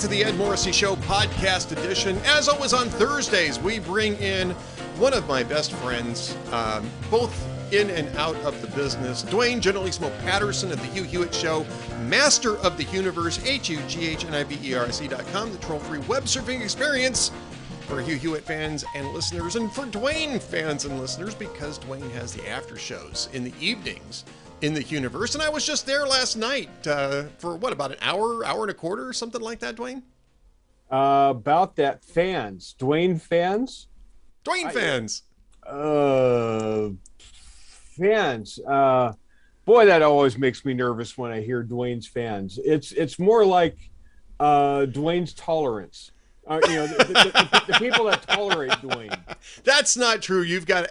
to the Ed Morrissey Show podcast edition. As always on Thursdays, we bring in one of my best friends, both in and out of the business, Duane Patterson of the Hugh Hewitt Show, master of the universe, HUGHNIVERC.com, the troll-free web surfing experience for Hugh Hewitt fans and listeners, and for Duane fans and listeners, because Duane has the after shows in the evenings in the universe. And I was just there last night for about an hour and a quarter, something like that, Duane? About that. Fans. Duane fans? Duane fans. Fans. Boy, that always makes me nervous when I hear Duane's fans. It's more like Duane's tolerance. The people that tolerate Duane. That's not true. You've got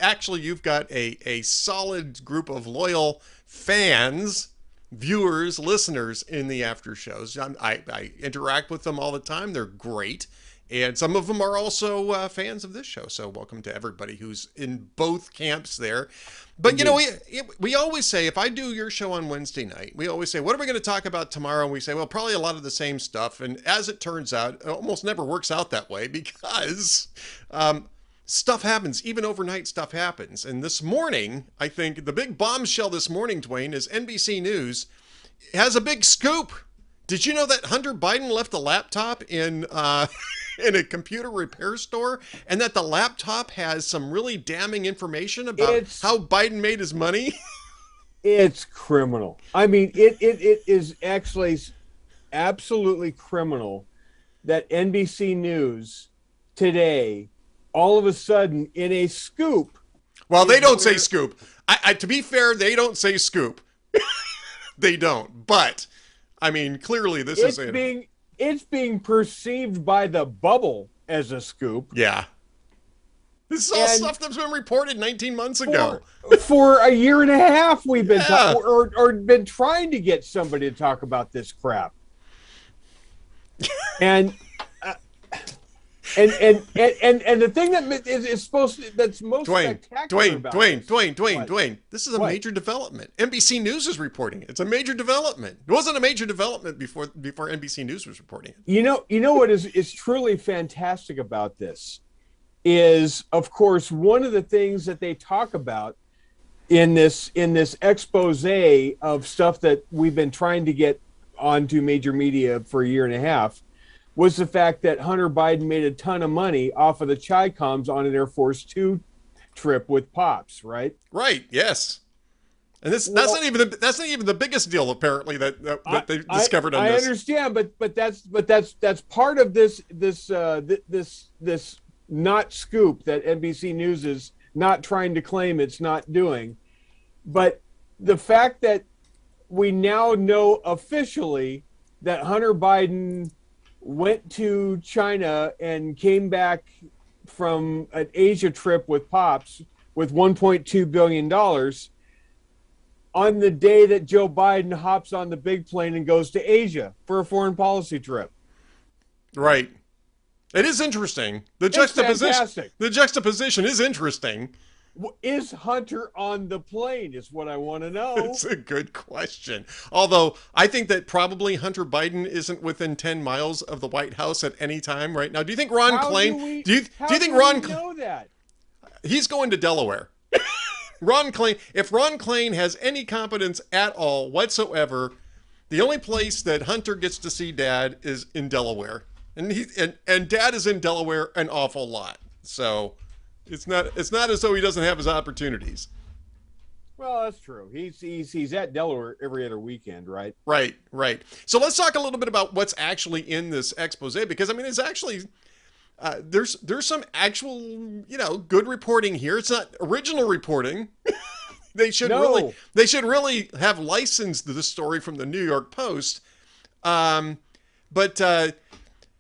a solid group of loyal fans, viewers, listeners in the after shows. I interact with them all the time. They're great. And some of them are also fans of this show. So welcome to everybody who's in both camps there. But, we always say, if I do your show on Wednesday night, we always say, what are we going to talk about tomorrow? And we say, well, probably a lot of the same stuff. And as it turns out, it almost never works out that way because stuff happens. Even overnight stuff happens. And this morning, I think the big bombshell this morning, Duane, is NBC News has a big scoop. Did you know that Hunter Biden left a laptop in a computer repair store, and that the laptop has some really damning information about how Biden made his money? It's criminal. I mean, it is actually absolutely criminal that NBC News today, all of a sudden, in a scoop. Well, they don't say scoop. To be fair, they don't say scoop. They don't. But I mean, clearly this is it's being perceived by the bubble as a scoop. Yeah. This is all stuff that's been reported 19 months ago. For a year and a half, we've been been trying to get somebody to talk about this crap. And the thing that is that's most spectacular about Duane, this is a major development. NBC News is reporting it. It's a major development. It wasn't a major development before NBC News was reporting it. You know what is truly fantastic about this is, of course, one of the things that they talk about in this expose of stuff that we've been trying to get onto major media for a year and a half was the fact that Hunter Biden made a ton of money off of the Chi-Coms on an Air Force Two trip with Pops, right? Right. Yes. And that's not even the biggest deal apparently that they discovered on this. I understand, but that's part of this not scoop that NBC News is not trying to claim it's not doing. But the fact that we now know officially that Hunter Biden went to China and came back from an Asia trip with Pops with $1.2 billion on the day that Joe Biden hops on the big plane and goes to Asia for a foreign policy trip. Right. It is interesting. The juxtaposition is interesting. Is Hunter on the plane is what I want to know. It's a good question. Although I think that probably Hunter Biden isn't within 10 miles of the White House at any time right now. Do you think Ron Klain? Do you think Ron know that? He's going to Delaware. If Ron Klain has any competence at all whatsoever, the only place that Hunter gets to see Dad is in Delaware. And Dad is in Delaware an awful lot. So It's not as though he doesn't have his opportunities. Well, that's true. He's at Delaware every other weekend, right? Right. So let's talk a little bit about what's actually in this expose, because I mean, it's actually there's some actual good reporting here. It's not original reporting. They should really have licensed the story from the New York Post. But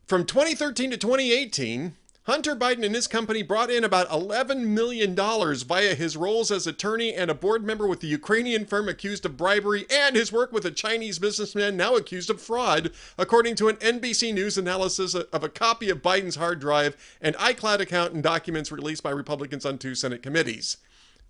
from 2013 to 2018. Hunter Biden and his company brought in about $11 million via his roles as attorney and a board member with the Ukrainian firm accused of bribery and his work with a Chinese businessman now accused of fraud, according to an NBC News analysis of a copy of Biden's hard drive and iCloud account and documents released by Republicans on 2 Senate committees.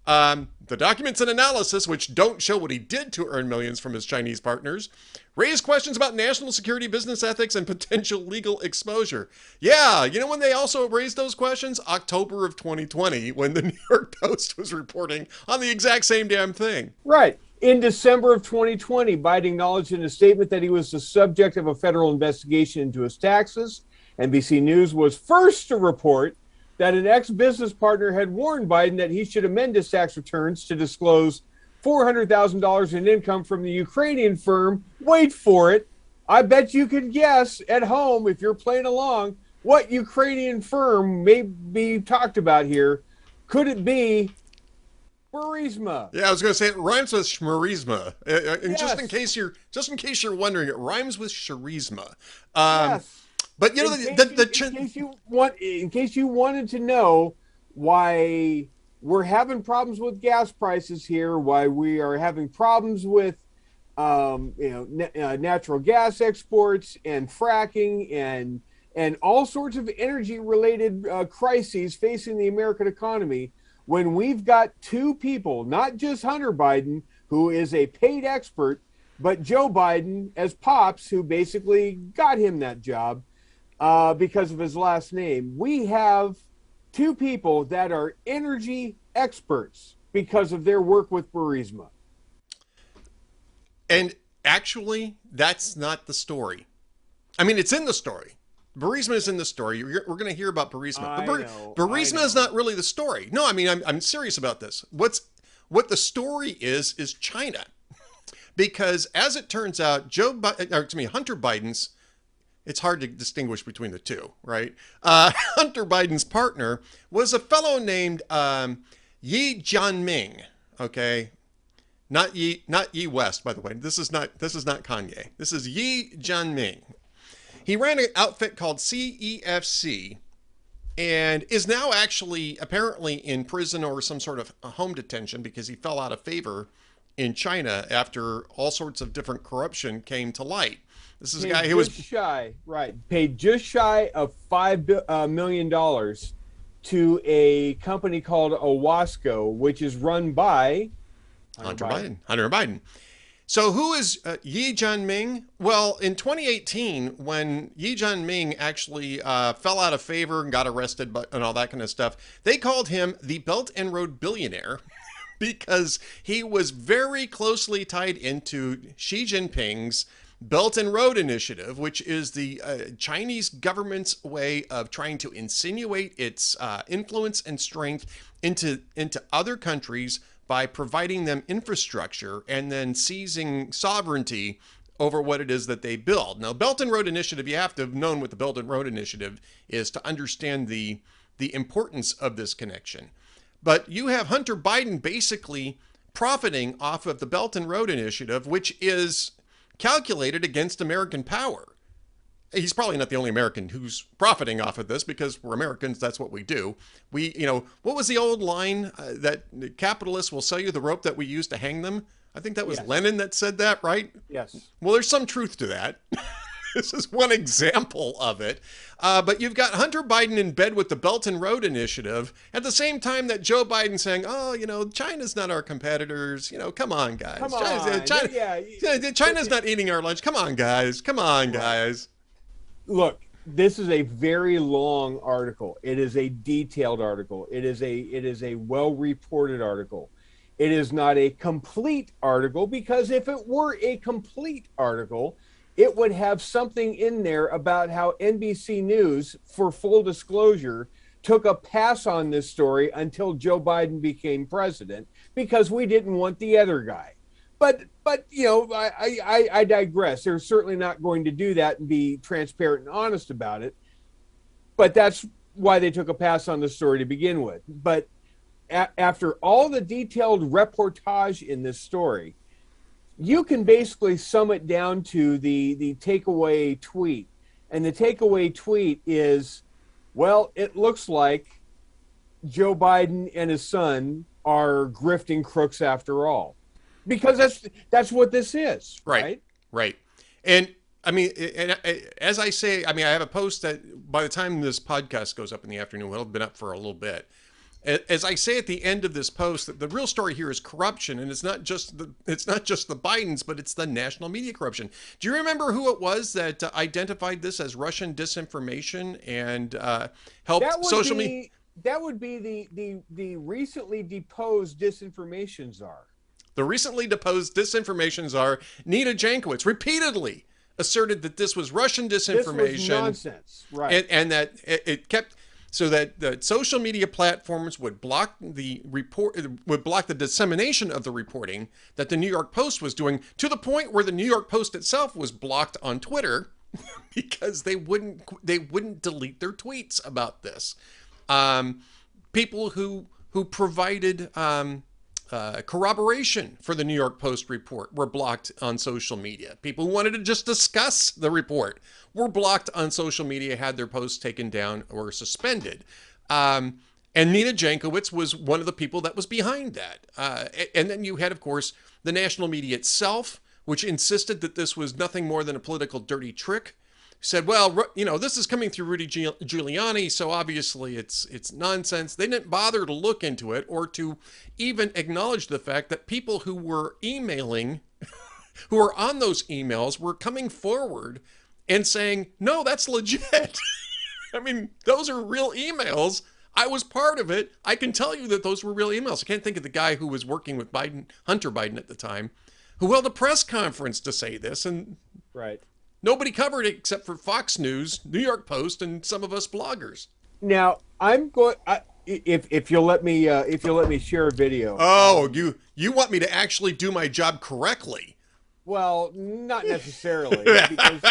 The documents and analysis, which don't show what he did to earn millions from his Chinese partners, raise questions about national security, business ethics, and potential legal exposure. Yeah, you know when they also raised those questions? October of 2020, when the New York Post was reporting on the exact same damn thing. Right. In December of 2020, Biden acknowledged in a statement that he was the subject of a federal investigation into his taxes. NBC News was first to report that an ex-business partner had warned Biden that he should amend his tax returns to disclose $400,000 in income from the Ukrainian firm. Wait for it. I bet you can guess at home, if you're playing along, what Ukrainian firm may be talked about here. Could it be Burisma? Yeah, I was going to say it rhymes with schmerisma. And Yes. just in case you're wondering, it rhymes with charisma. Yes. But you know, In case you wanted to know why we're having problems with gas prices here, why we are having problems with natural gas exports and fracking and all sorts of energy related crises facing the American economy, when we've got two people, not just Hunter Biden, who is a paid expert, but Joe Biden as Pops, who basically got him that job because of his last name. We have two people that are energy experts because of their work with Burisma. And actually, that's not the story. I mean, it's in the story. Burisma is in the story. We're going to hear about Burisma. But Burisma is not really the story. No, I mean, I'm serious about this. What the story is China. Because as it turns out, Hunter Biden's, it's hard to distinguish between the two, right? Hunter Biden's partner was a fellow named Yi Jianming, okay? Not Yi West, by the way. This is not Kanye. This is Yi Jianming. He ran an outfit called CEFC and is now actually apparently in prison or some sort of home detention because he fell out of favor in China after all sorts of different corruption came to light. This is a guy who was paid just shy of $5 million to a company called Owasco, which is run by Hunter Biden. So who is Yi Jianming? Well, in 2018, when Yi Jianming actually fell out of favor and got arrested and all that kind of stuff, they called him the Belt and Road billionaire because he was very closely tied into Xi Jinping's Belt and Road Initiative, which is the Chinese government's way of trying to insinuate its influence and strength into other countries by providing them infrastructure and then seizing sovereignty over what it is that they build. Now, Belt and Road Initiative, you have to have known what the Belt and Road Initiative is to understand the importance of this connection. But you have Hunter Biden basically profiting off of the Belt and Road Initiative, which is calculated against American power. He's probably not the only American who's profiting off of this because we're Americans. That's what we do. What was the old line that capitalists will sell you the rope that we use to hang them? I think that was Lenin that said that, right? Yes. Well, there's some truth to that. This is one example of it. But you've got Hunter Biden in bed with the Belt and Road Initiative at the same time that Joe Biden saying, China's not our competitors. Come on, guys. Come on. China's not eating our lunch. Come on, guys. Look, this is a very long article. It is a detailed article. It is a well-reported article. It is not a complete article because if it were a complete article, it would have something in there about how NBC News, for full disclosure, took a pass on this story until Joe Biden became president because we didn't want the other guy. But I digress. They're certainly not going to do that and be transparent and honest about it. But that's why they took a pass on the story to begin with. But after all the detailed reportage in this story, you can basically sum it down to the takeaway tweet. And the takeaway tweet is, well, it looks like Joe Biden and his son are grifting crooks after all. Because that's what this is, right? Right. And I mean, as I say, I have a post that by the time this podcast goes up in the afternoon, it'll have been up for a little bit. As I say at the end of this post, that the real story here is corruption, and it's not just the Bidens, but it's the national media corruption. Do you remember who it was that identified this as Russian disinformation and helped social media? That would be the recently deposed disinformation czar. The recently deposed disinformation czar Nita Jankowicz repeatedly asserted that this was Russian disinformation. This was nonsense, right? And that it kept. So that the social media platforms would block the dissemination of the reporting that the New York Post was doing, to the point where the New York Post itself was blocked on Twitter because they wouldn't delete their tweets about this. People who provided corroboration for the New York Post report were blocked on social media. People who wanted to just discuss the report were blocked on social media, had their posts taken down or suspended. And Nita Jankowicz was one of the people that was behind that. And then you had, of course, the national media itself, which insisted that this was nothing more than a political dirty trick. Said, well, you know, this is coming through Rudy Giuliani, so obviously it's nonsense. They didn't bother to look into it or to even acknowledge the fact that people who were emailing, who were on those emails, were coming forward and saying, no, that's legit. I mean, those are real emails. I was part of it. I can tell you that those were real emails. I can't think of the guy who was working with Hunter Biden at the time, who held a press conference to say this, and right. Nobody covered it except for Fox News, New York Post, and some of us bloggers. Now I'm going. If you'll let me share a video. Oh, you want me to actually do my job correctly? Well, not necessarily. Because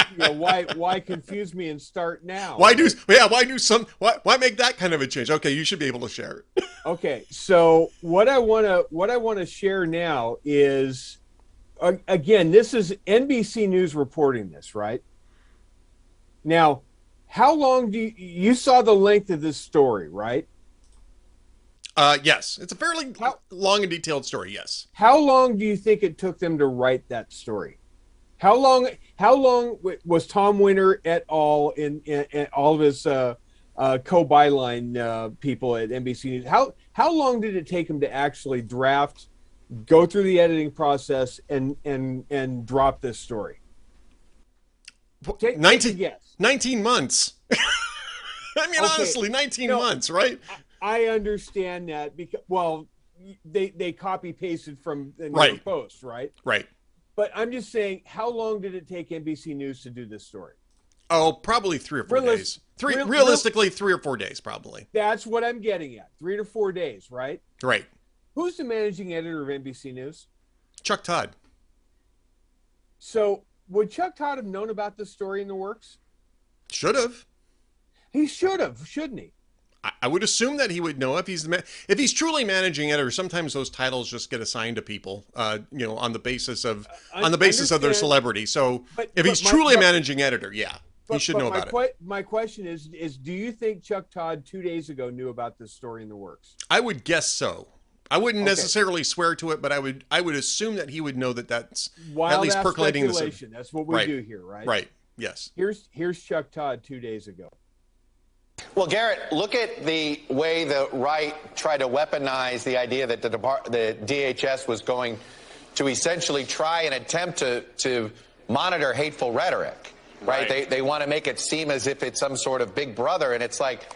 why confuse me and start now? Why make that kind of a change? Okay, you should be able to share it. Okay, so what I want to share now is. Again, this is NBC News reporting this, right? Now, how long do you saw the length of this story, right? Yes, it's a fairly long and detailed story. Yes. How long do you think it took them to write that story? How long was Tom Winter et al. In all of his co-byline people at NBC News? How long did it take them to actually draft? Go through the editing process and drop this story. Take a guess. 19 months. I mean, okay. Honestly, 19 months, right? I understand that because, well, they copy pasted from the New York Post, right? Right. But I'm just saying, how long did it take NBC News to do this story? Oh, probably 3 or 4 days. Realistically, 3 or 4 days, probably. That's what I'm getting at. 3 to 4 days, right? Right. Who's the managing editor of NBC News? Chuck Todd. So would Chuck Todd have known about this story in the works? Should have. He should have, shouldn't he? I would assume that he would know if he's truly managing editor. Sometimes those titles just get assigned to people, on the basis of their celebrity. So if he's truly managing editor, he should know about it. My question is do you think Chuck Todd 2 days ago knew about this story in the works? I would guess so. I wouldn't necessarily swear to it, but I would assume that he would know that that's wild, at least percolating speculation. That's what we do here, right? Right. Yes. Here's Chuck Todd 2 days ago. Well, Garrett, look at the way the right tried to weaponize the idea that the DHS was going to essentially try and attempt to monitor hateful rhetoric, right? They want to make it seem as if it's some sort of big brother, and it's like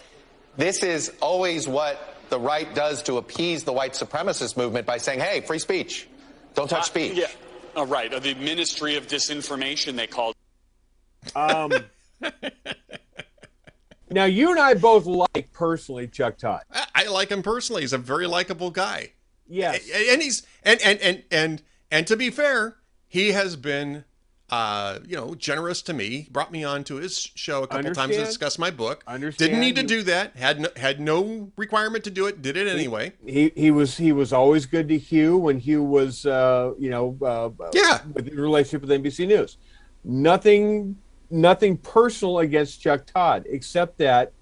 this is always what the right does to appease the white supremacist movement by saying, hey, free speech. Don't touch speech. Yeah, right. The Ministry of Disinformation, they called. Now, you and I both like personally Chuck Todd. I like him personally. He's a very likable guy. Yes. And he's and to be fair, he has been generous to me. Brought me on to his show a couple times to discuss my book. Didn't need to do that. Had no requirement to do it. Did it anyway. He was always good to Hugh when Hugh was with the relationship with NBC News. Nothing personal against Chuck Todd, except that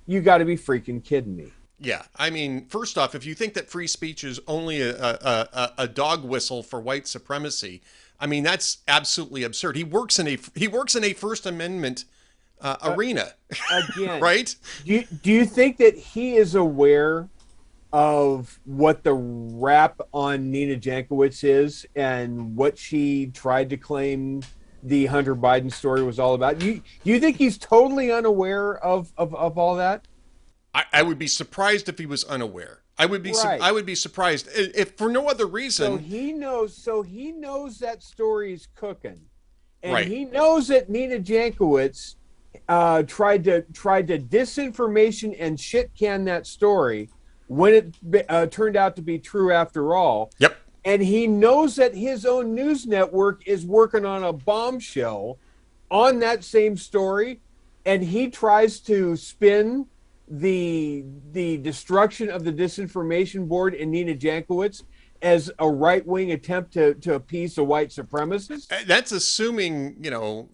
you got to be freaking kidding me. Yeah, I mean, first off, if you think that free speech is only a dog whistle for white supremacy, I mean, that's absolutely absurd. He works in a First Amendment arena, again, right? Do you think that he is aware of what the rap on Nina Jankowicz is and what she tried to claim the Hunter Biden story was all about? Do you think he's totally unaware of all that? I would be surprised if he was unaware. I would be Right. I would be surprised if for no other reason. So he knows. So he knows that story's cooking, and Right. he knows that Nina Jankowicz tried to disinformation and shit can that story when it turned out to be true after all. Yep. And he knows that his own news network is working on a bombshell on that same story, and he tries to spin the destruction of the Disinformation Board and Nina Jankowicz as a right-wing attempt to appease the white supremacists. That's assuming,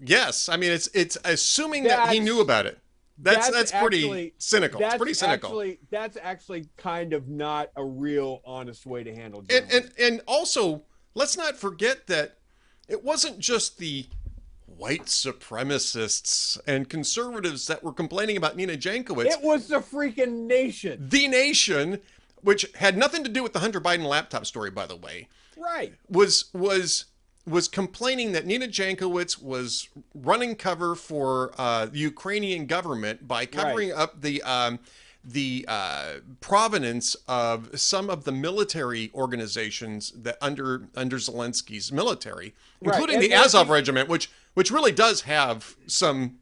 yes. I mean, it's assuming that he knew about it. That's pretty cynical. It's pretty cynical. That's actually kind of not a real honest way to handle journalism. And also, let's not forget that it wasn't just the white supremacists and conservatives that were complaining about Nina Jankowicz. It was the freaking nation. The Nation, which had nothing to do with the Hunter Biden laptop story, by the way, Right. was complaining that Nina Jankowicz was running cover for the Ukrainian government by covering up the provenance of some of the military organizations that under Zelensky's military, including the Azov Regiment, which really does have some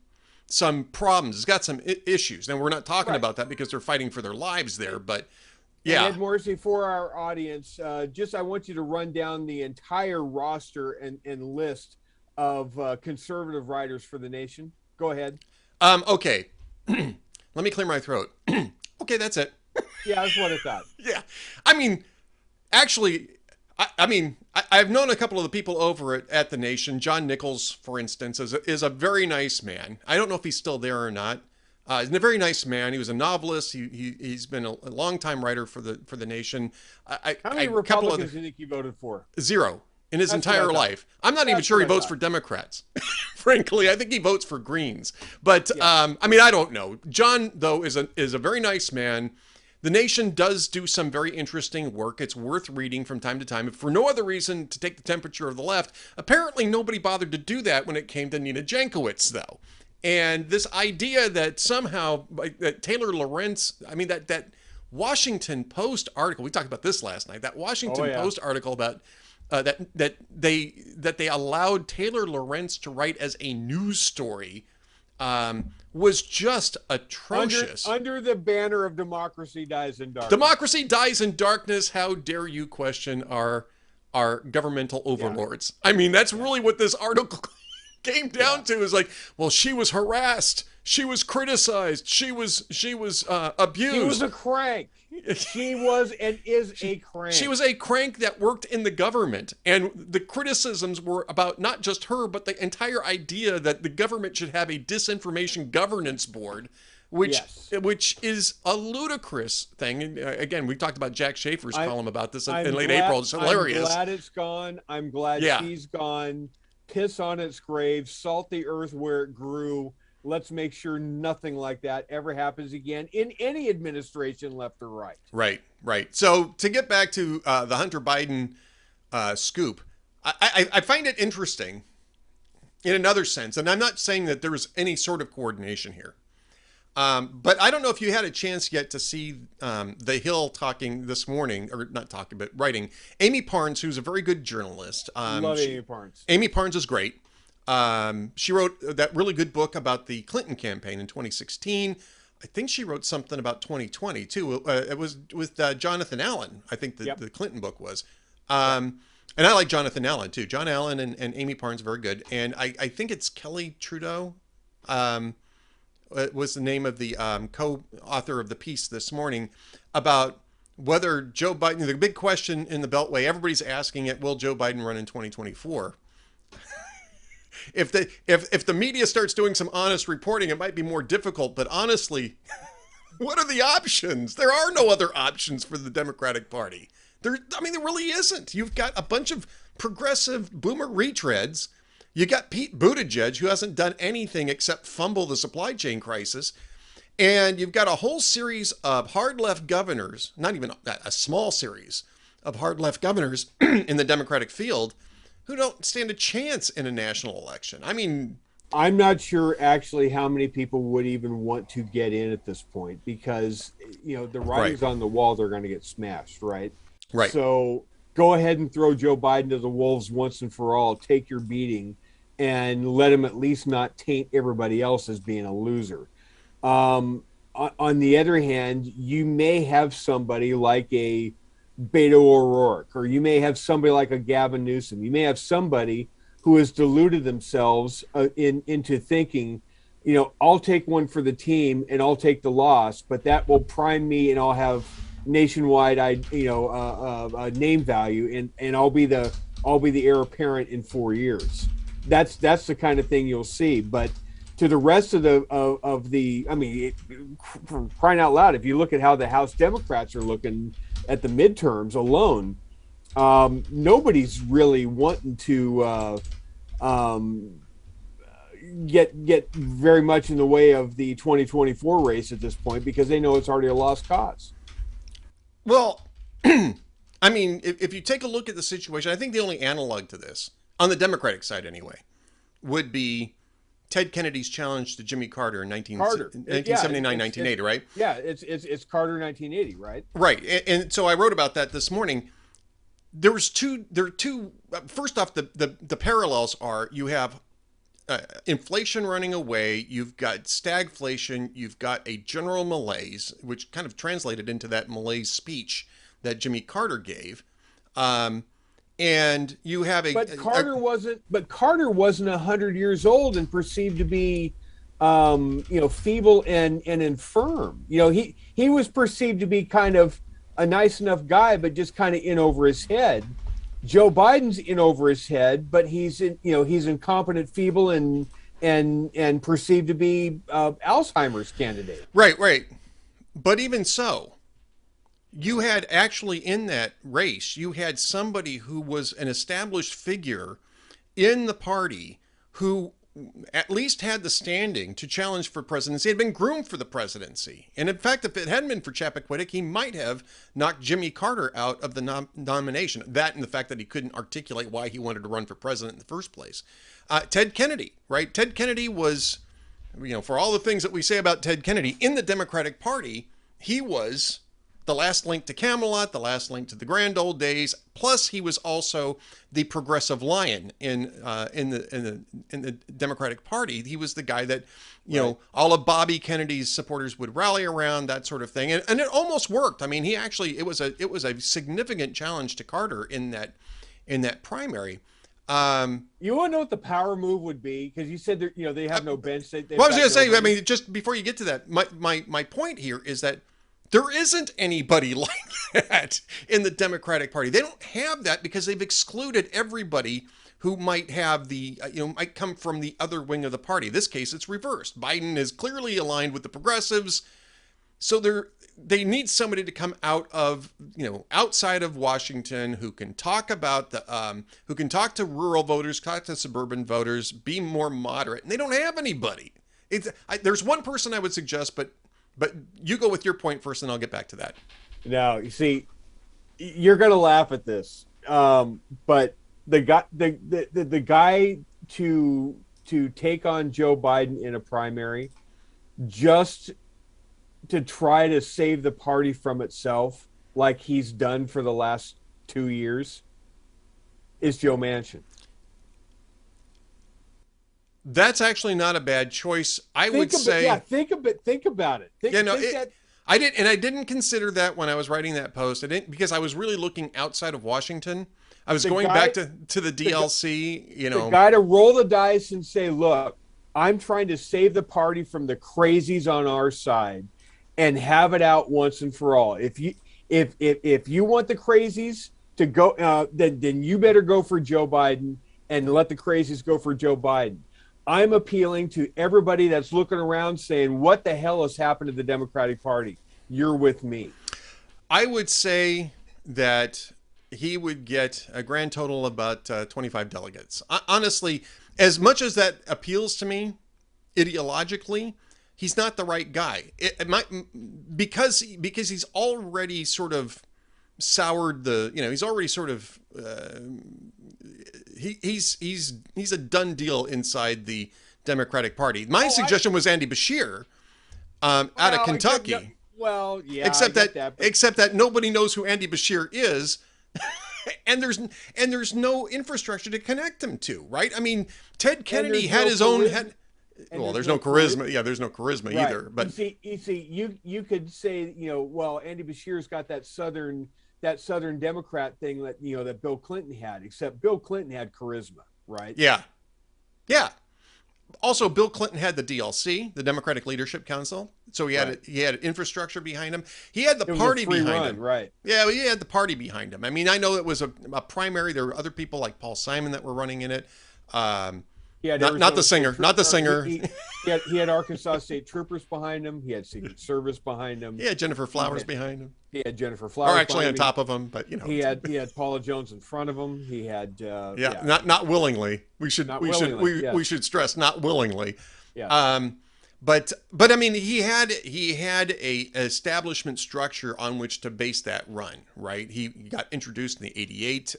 problems. It's got some issues, and we're not talking about that because they're fighting for their lives there, but. Yeah. And Ed Morrissey, for our audience, I want you to run down the entire roster and list of conservative writers for the Nation. Go ahead. Okay. Let me clear my throat. Okay, that's it. Yeah, that's what I thought. Yeah. I mean, actually, I've known a couple of the people over at the Nation. John Nichols, for instance, is a very nice man. I don't know if he's still there or not. He's a very nice man. He was a novelist. He's been a longtime writer for the Nation. How many Republicans do you think he voted for? Zero in his entire life. I'm not even sure he votes for Democrats. Frankly, I think he votes for Greens. But I don't know. John, though, is a very nice man. The Nation does do some very interesting work. It's worth reading from time to time. If for no other reason to take the temperature of the left, apparently nobody bothered to do that when it came to Nina Jankowicz, though. And this idea that somehow that Taylor Lorenz, that Washington Post article, we talked about this last night, that Washington Post article about that they allowed Taylor Lorenz to write as a news story was just atrocious. Under the banner of democracy dies in darkness. Democracy dies in darkness. How dare you question our governmental overlords? I mean, that's really what this article came down to, is like, well, she was harassed, she was criticized, she was abused. She was a crank. She was and is a crank. She was a crank that worked in the government, and the criticisms were about not just her, but the entire idea that the government should have a Disinformation Governance Board, which is a ludicrous thing. And again, we talked about Jack Schaefer's column about this in late April. It's hilarious. I'm glad it's gone. I'm glad she's gone. Piss on its grave, salt the earth where it grew. Let's make sure nothing like that ever happens again in any administration, left or right. Right. So to get back to the Hunter Biden scoop, I find it interesting in another sense, and I'm not saying that there was any sort of coordination here. But I don't know if you had a chance yet to see The Hill talking this morning, or not talking, but writing. Amy Parnes, who's a very good journalist. Love Amy Parnes. Amy Parnes is great. She wrote that really good book about the Clinton campaign in 2016. I think she wrote something about 2020 too. It was with Jonathan Allen. I think the Clinton book was. And I like Jonathan Allen too. John Allen and Amy Parnes, very good. And I think it's Kelly Trudeau. Was the name of the co-author of the piece this morning about whether Joe Biden, the big question in the Beltway, everybody's asking it, will Joe Biden run in 2024? If the media starts doing some honest reporting, it might be more difficult, but honestly, what are the options? There are no other options for the Democratic Party. There really isn't. You've got a bunch of progressive boomer retreads. You got Pete Buttigieg, who hasn't done anything except fumble the supply chain crisis. And you've got a whole series of hard left governors, not even a small series of hard left governors in the Democratic field who don't stand a chance in a national election. I mean, I'm not sure actually how many people would even want to get in at this point because, the writing's on the wall, they're going to get smashed, right? Right. So go ahead and throw Joe Biden to the wolves once and for all, take your beating, and let him at least not taint everybody else as being a loser. On the other hand, you may have somebody like a Beto O'Rourke, or you may have somebody like a Gavin Newsom. You may have somebody who has deluded themselves into thinking, I'll take one for the team and I'll take the loss, but that will prime me and I'll have nationwide, name value, and I'll be the heir apparent in 4 years. That's the kind of thing you'll see. But to the rest of for crying out loud, if you look at how the House Democrats are looking at the midterms alone, nobody's really wanting to get very much in the way of the 2024 race at this point because they know it's already a lost cause. Well, I mean, if you take a look at the situation, I think the only analog to this, on the Democratic side anyway, would be Ted Kennedy's challenge to Jimmy Carter in 1979, 1980, right? Yeah, it's Carter 1980, right? Right. And so I wrote about that this morning. There are two, first off, the parallels are you have inflation running away, you've got stagflation, you've got a general malaise, which kind of translated into that malaise speech that Jimmy Carter gave. And you have Carter wasn't 100 years old and perceived to be feeble and infirm. He was perceived to be kind of a nice enough guy, but just kind of in over his head. Joe Biden's in over his head, but he's incompetent, feeble, and perceived to be Alzheimer's candidate. Right. But even so, you had actually in that race, you had somebody who was an established figure in the party who at least had the standing to challenge for presidency, had been groomed for the presidency. And in fact, if it hadn't been for Chappaquiddick, he might have knocked Jimmy Carter out of the nomination. That and the fact that he couldn't articulate why he wanted to run for president in the first place. Ted Kennedy, right? Ted Kennedy was, for all the things that we say about Ted Kennedy, in the Democratic Party, he was the last link to Camelot, the last link to the grand old days. Plus, he was also the progressive lion in the Democratic Party. He was the guy that, all of Bobby Kennedy's supporters would rally around, that sort of thing, and it almost worked. I mean, it was a significant challenge to Carter in that primary. You want to know what the power move would be? Because you said they have no bench. I was going to say, I mean, just before you get to that, my point here is that there isn't anybody like that in the Democratic Party. They don't have that because they've excluded everybody who might have might come from the other wing of the party. In this case, it's reversed. Biden is clearly aligned with the progressives. So they need somebody to come out of, outside of Washington who can talk about who can talk to rural voters, talk to suburban voters, be more moderate. And they don't have anybody. There's one person I would suggest, but you go with your point first, and I'll get back to that. Now, you see, you're going to laugh at this, but the guy to take on Joe Biden in a primary, just to try to save the party from itself, like he's done for the last 2 years, is Joe Manchin. That's actually not a bad choice. I would say. Think about it. I didn't consider that when I was writing that post. I didn't, because I was really looking outside of Washington. I was going back to the DLC. The guy to roll the dice and say, "Look, I'm trying to save the party from the crazies on our side, and have it out once and for all. If you want the crazies to go, then you better go for Joe Biden and let the crazies go for Joe Biden." I'm appealing to everybody that's looking around saying, what the hell has happened to the Democratic Party? You're with me. I would say that he would get a grand total of about 25 delegates. Honestly, as much as that appeals to me ideologically, he's not the right guy. It might, because he's already sort of soured the, he's already sort of he's a done deal inside the Democratic Party. My suggestion was Andy Beshear out of Kentucky. Except that nobody knows who Andy Beshear is. And there's no infrastructure to connect him to, right? I mean, Ted Kennedy had his own head. Well, there's no charisma. Yeah, there's no charisma either. But you see, you could say, well, Andy Beshear's got that Southern Democrat thing that that Bill Clinton had, except Bill Clinton had charisma, right? Yeah. Also, Bill Clinton had the DLC, the Democratic Leadership Council, so he had infrastructure behind him. He had the party behind him, right? Yeah, he had the party behind him. I mean, I know it was a primary. There were other people like Paul Simon that were running in it. Not the singer. He had Arkansas State Troopers behind him. He had Secret Service behind him. He had Jennifer Flowers behind him. He had Jennifer Flowers. Or actually on top of him, but he had Paula Jones in front of him. He had not willingly. We should stress not willingly. Yeah. But I mean, he had a establishment structure on which to base that run, right? He got introduced in the '88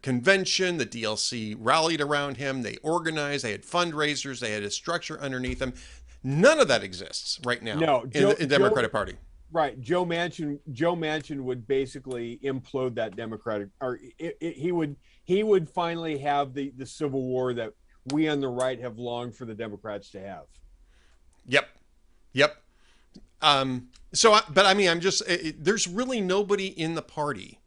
convention. The DLC rallied around him. They organized. They had fundraisers. They had a structure underneath them. None of that exists right now in the Democratic Party. Right. Joe Manchin would basically implode that Democratic, or he would finally have the civil war that we on the right have longed for the Democrats to have. Yep. But I mean, there's really nobody in the party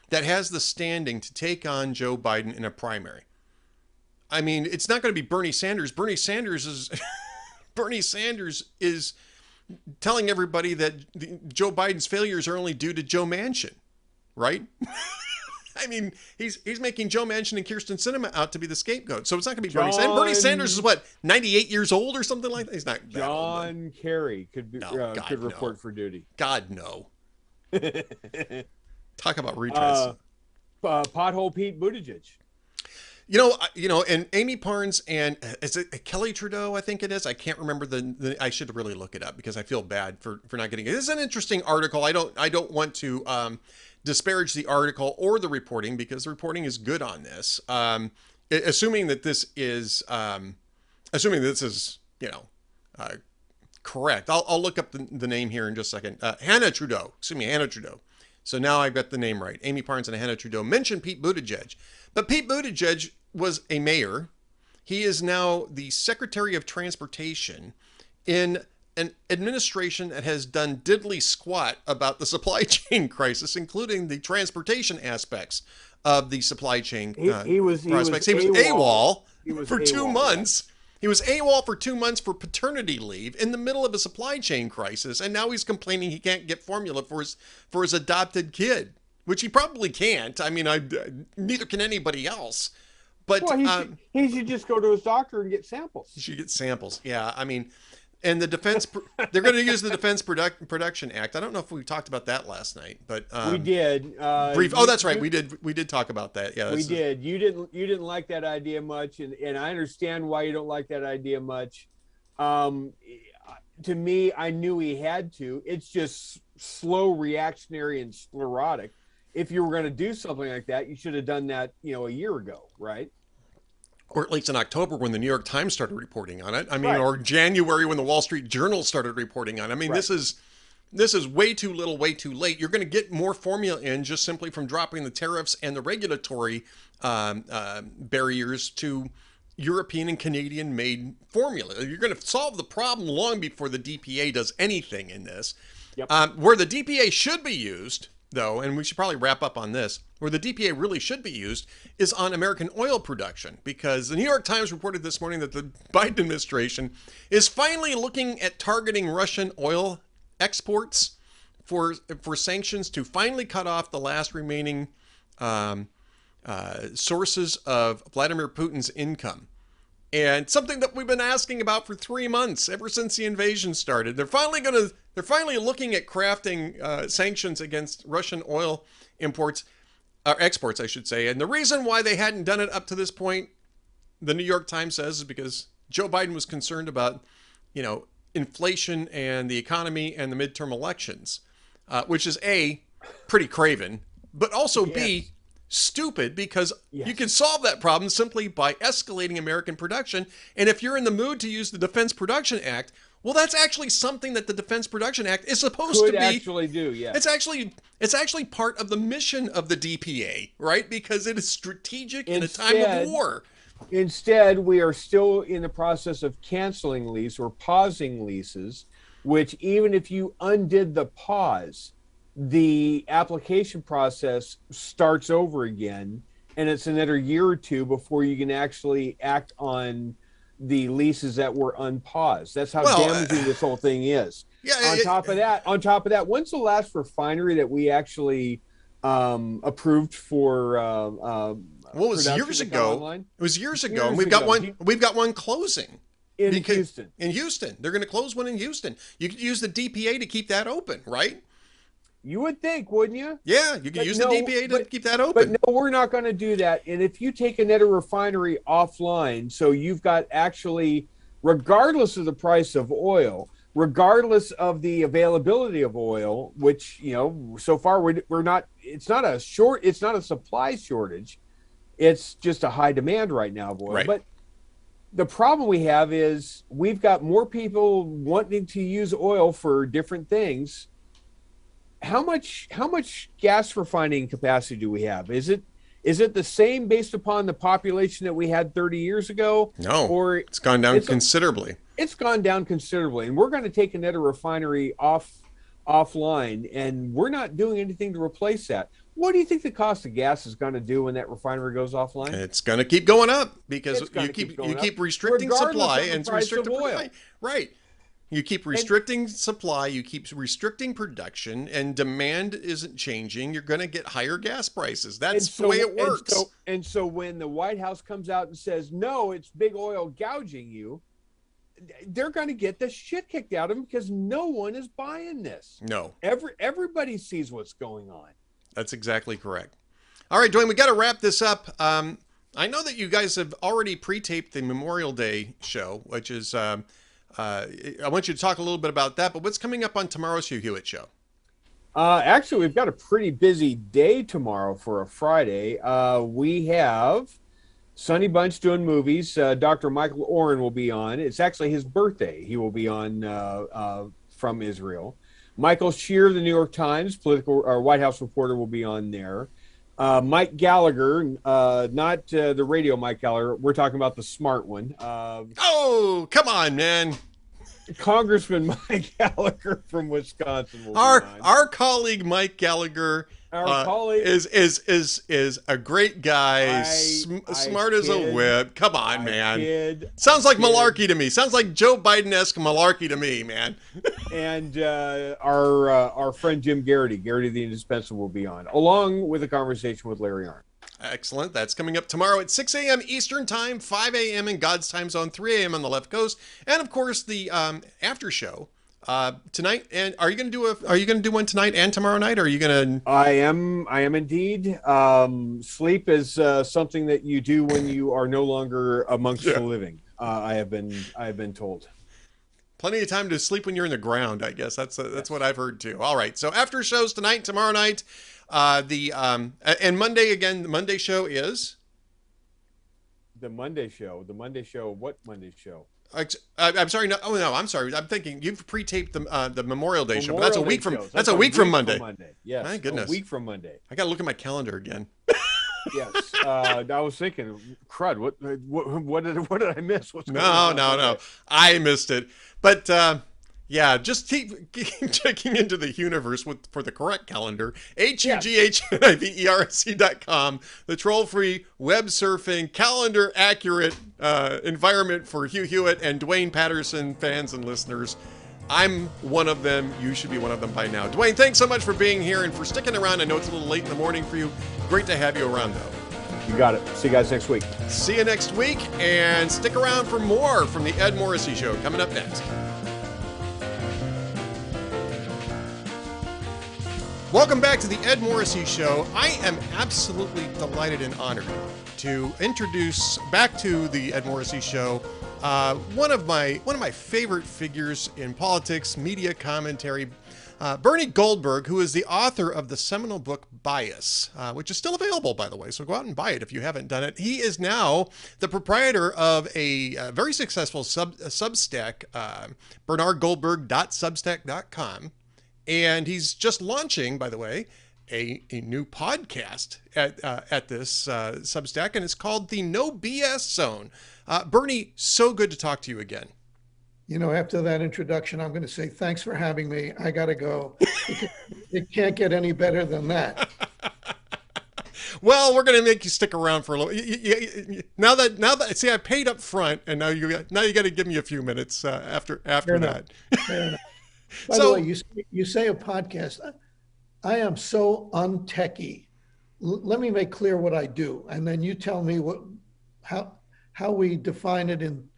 that has the standing to take on Joe Biden in a primary. I mean, it's not going to be Bernie Sanders. Bernie Sanders is telling everybody that Joe Biden's failures are only due to Joe Manchin, right? I mean, he's making Joe Manchin and Kyrsten Sinema out to be the scapegoat. So it's not going to be Bernie Sanders. Bernie Sanders is 98 years old or something like that. He's not that old. John Kerry could report for duty. God, no. Talk about retreads. Pothole Pete Buttigieg. And Amy Parnes and is it Kelly Trudeau? I think it is. I can't remember I should really look it up because I feel bad for not getting it. This is an interesting article. I don't want to disparage the article or the reporting because the reporting is good on this. Assuming that this is correct. I'll look up the name here in just a second. Hannah Trudeau. So now I've got the name right. Amy Parnes and Hannah Trudeau mentioned Pete Buttigieg. But Pete Buttigieg was a mayor. He is now the Secretary of Transportation in an administration that has done diddly squat about the supply chain crisis, including the transportation aspects of the supply chain prospects. He was AWOL for 2 months. He was AWOL for 2 months for paternity leave in the middle of a supply chain crisis, and now he's complaining he can't get formula for his adopted kid, which he probably can't. I mean, neither can anybody else. But he should just go to his doctor and get samples. He should get samples. Yeah, I mean, and the defense they're going to use the Defense Production Act. I don't know if we talked about that last night, but we did. Brief. Oh, that's right. We did talk about that. Yeah, we did. You didn't like that idea much, and I understand why you don't like that idea much. To me, I knew he had to. It's just slow, reactionary, and sclerotic. If you were going to do something like that, you should have done that, a year ago, right? Or at least in October when the New York Times started reporting on it. I mean, or January when the Wall Street Journal started reporting on it. I mean, this is way too little, way too late. You're going to get more formula in just simply from dropping the tariffs and the regulatory barriers to European and Canadian made formula. You're going to solve the problem long before the DPA does anything in this. Yep. Where the DPA should be used, though, and we should probably wrap up on this, where the DPA really should be used is on American oil production, because the New York Times reported this morning that the Biden administration is finally looking at targeting Russian oil exports for sanctions to finally cut off the last remaining sources of Vladimir Putin's income. And something that we've been asking about for 3 months, ever since the invasion started. They're finally looking at crafting sanctions against Russian oil exports, I should say. And the reason why they hadn't done it up to this point, the New York Times says, is because Joe Biden was concerned about inflation and the economy and the midterm elections, which is A, pretty craven, but also B, stupid, because you can solve that problem simply by escalating American production. And if you're in the mood to use the Defense Production Act, well, that's actually something that the Defense Production Act is supposed to be. Actually do, yeah. It's actually part of the mission of the DPA, right? Because it is strategic in a time of war. Instead, we are still in the process of canceling lease or pausing leases, which even if you undid the pause, the application process starts over again, and it's another year or two before you can actually act on the leases that were unpaused. That's how damaging this whole thing is. On top of that, when's the last refinery that we actually approved for? Well, it was years ago. It was years ago, and we've got one closing in Houston. In Houston, they're going to close one in Houston. You could use the DPA to keep that open, right? You would think, wouldn't you? Yeah, you could use the DPA to keep that open. But no, we're not going to do that. And if you take another refinery offline, so you've got actually, regardless of the price of oil, regardless of the availability of oil, which, so far we're not, it's not a supply shortage. It's just a high demand right now of oil. Right. But the problem we have is we've got more people wanting to use oil for different things. How much gas refining capacity do we have? Is it the same based upon the population that we had 30 years ago? No, or it's gone down considerably. It's gone down considerably, and we're going to take another refinery offline, and we're not doing anything to replace that. What do you think the cost of gas is going to do when that refinery goes offline? It's going to keep going up because you keep restricting supply and restricting oil. Right. You keep restricting supply, you keep restricting production, and demand isn't changing. You're going to get higher gas prices. That's the way it works. And so when the White House comes out and says, no, it's big oil gouging you, they're going to get the shit kicked out of them because no one is buying this. No. Everybody sees what's going on. That's exactly correct. All right, Duane, we got to wrap this up. I know that you guys have already pre-taped the Memorial Day show, which is... I want you to talk a little bit about that, but what's coming up on tomorrow's Hugh Hewitt show? Actually, we've got a pretty busy day tomorrow for a Friday. We have Sonny Bunch doing movies. Dr. Michael Oren will be on. It's actually his birthday. He will be on from Israel. Michael Shear, the New York Times political or White House reporter, will be on there. Mike Gallagher, not the radio Mike Gallagher. We're talking about the smart one. Oh, come on, man. Congressman Mike Gallagher from Wisconsin. Our colleague Mike Gallagher is a great guy, smart as a whip. Come on, man. Sounds like malarkey to me. Sounds like Joe Biden-esque malarkey to me, man. And our friend Jim Garrity the Indispensable, will be on, along with a conversation with Larry Arnn. Excellent. That's coming up tomorrow at 6 a.m. Eastern Time, 5 a.m. in God's Time Zone, 3 a.m. on the left coast, and of course the after show tonight. And are you going to do one tonight and tomorrow night? Or are you going to? I am indeed. Sleep is something that you do when you are no longer amongst the living. I have been told. Plenty of time to sleep when you're in the ground, I guess. That's what I've heard too. All right. So after shows tonight, tomorrow night. And Monday again, the Monday show is? The Monday show. What Monday show? I'm sorry. No, I'm sorry. I'm thinking you've pre-taped the Memorial Day show, but that's a week from Monday. Yes. My goodness. A week from Monday. I got to look at my calendar again. Yes. I was thinking, crud, what did I miss? What's going on? No. I missed it. But, yeah, just keep checking into the universe for the correct calendar. HUGHNIVERC.com, the troll-free, web surfing, calendar accurate environment for Hugh Hewitt and Duane Patterson fans and listeners. I'm one of them. You should be one of them by now. Duane, thanks so much for being here and for sticking around. I know it's a little late in the morning for you. Great to have you around, though. You got it. See you guys next week. See you next week, and stick around for more from the Ed Morrissey Show coming up next. Welcome back to the Ed Morrissey Show. I am absolutely delighted and honored to introduce back to the Ed Morrissey Show one of my favorite figures in politics, media commentary, Bernard Goldberg, who is the author of the seminal book Bias, which is still available, by the way. So go out and buy it if you haven't done it. He is now the proprietor of a very successful Substack, bernardgoldberg.substack.com. And he's just launching, by the way, a new podcast at this Substack, and it's called the No BS Zone. Bernie, so good to talk to you again. You know, after that introduction, I'm going to say thanks for having me. I got to go. It can't get any better than that. Well, we're going to make you stick around for a little. Now that see, I paid up front, and now you got to give me a few minutes after Fair that. Fair enough. By the way, you say a podcast. I am so untechy. Let me make clear what I do, and then you tell me how we define it in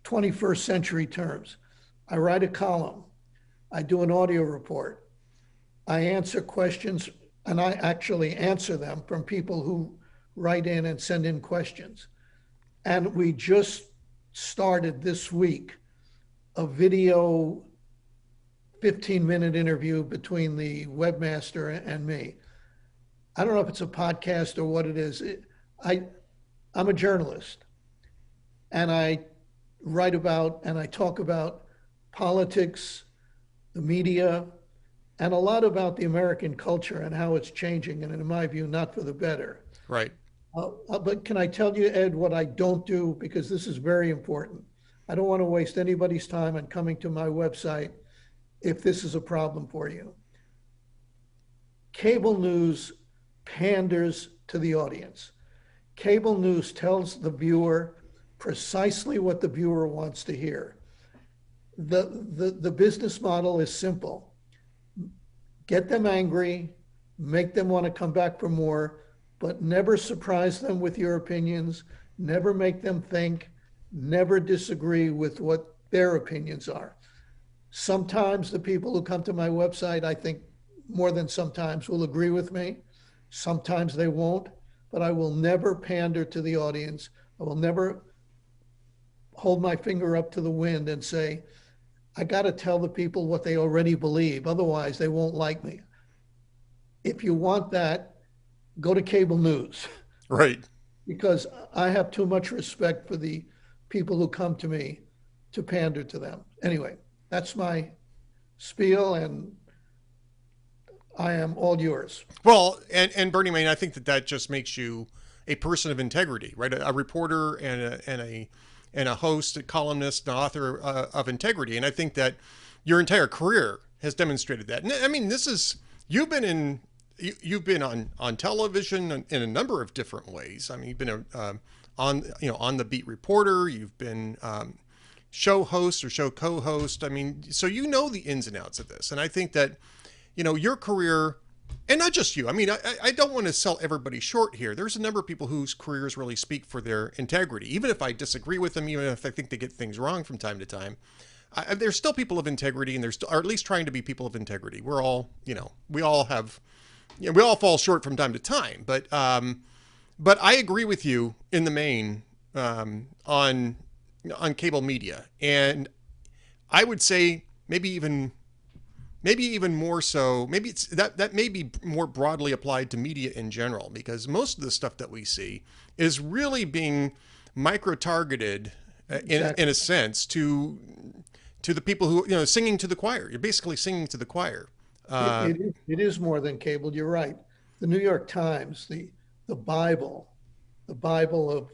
21st century terms. I write a column. I do an audio report. I answer questions, and I actually answer them from people who write in and send in questions. And we just started this week a video 15-minute interview between the webmaster and me. I don't know if it's a podcast or what it is. I'm a journalist, and I write about and I talk about politics, the media, and a lot about the American culture and how it's changing, and in my view, not for the better. Right. But can I tell you, Ed, what I don't do, because this is very important. I don't want to waste anybody's time on coming to my website if this is a problem for you. Cable news panders to the audience. Cable news tells the viewer precisely what the viewer wants to hear. The business model is simple. Get them angry, make them want to come back for more, but never surprise them with your opinions, never make them think, never disagree with what their opinions are. Sometimes the people who come to my website, I think more than sometimes, will agree with me. Sometimes they won't, but I will never pander to the audience. I will never hold my finger up to the wind and say, I got to tell the people what they already believe. Otherwise, they won't like me. If you want that, go to cable news. Right. Because I have too much respect for the people who come to me to pander to them. Anyway, that's my spiel, and I am all yours. Well, and Bernie, Main, I think that just makes you a person of integrity, right? A reporter and a host, a columnist, an author of integrity. And I think that your entire career has demonstrated that. And I mean, you've been on television in a number of different ways. I mean, you've been on the beat reporter. You've been show host or show co-host. I mean, so you know the ins and outs of this. And I think that, your career, and not just you, I mean, I don't want to sell everybody short here. There's a number of people whose careers really speak for their integrity. Even if I disagree with them, even if I think they get things wrong from time to time, there's still people of integrity, and or at least trying to be people of integrity. We're all, we all fall short from time to time, but I agree with you in the main, on cable media. And I would say maybe even more so, maybe it's that may be more broadly applied to media in general, because most of the stuff that we see is really being micro-targeted in a sense to the people who, singing to the choir. You're basically singing to the choir. It is more than cable. You're right. The New York Times, the Bible of,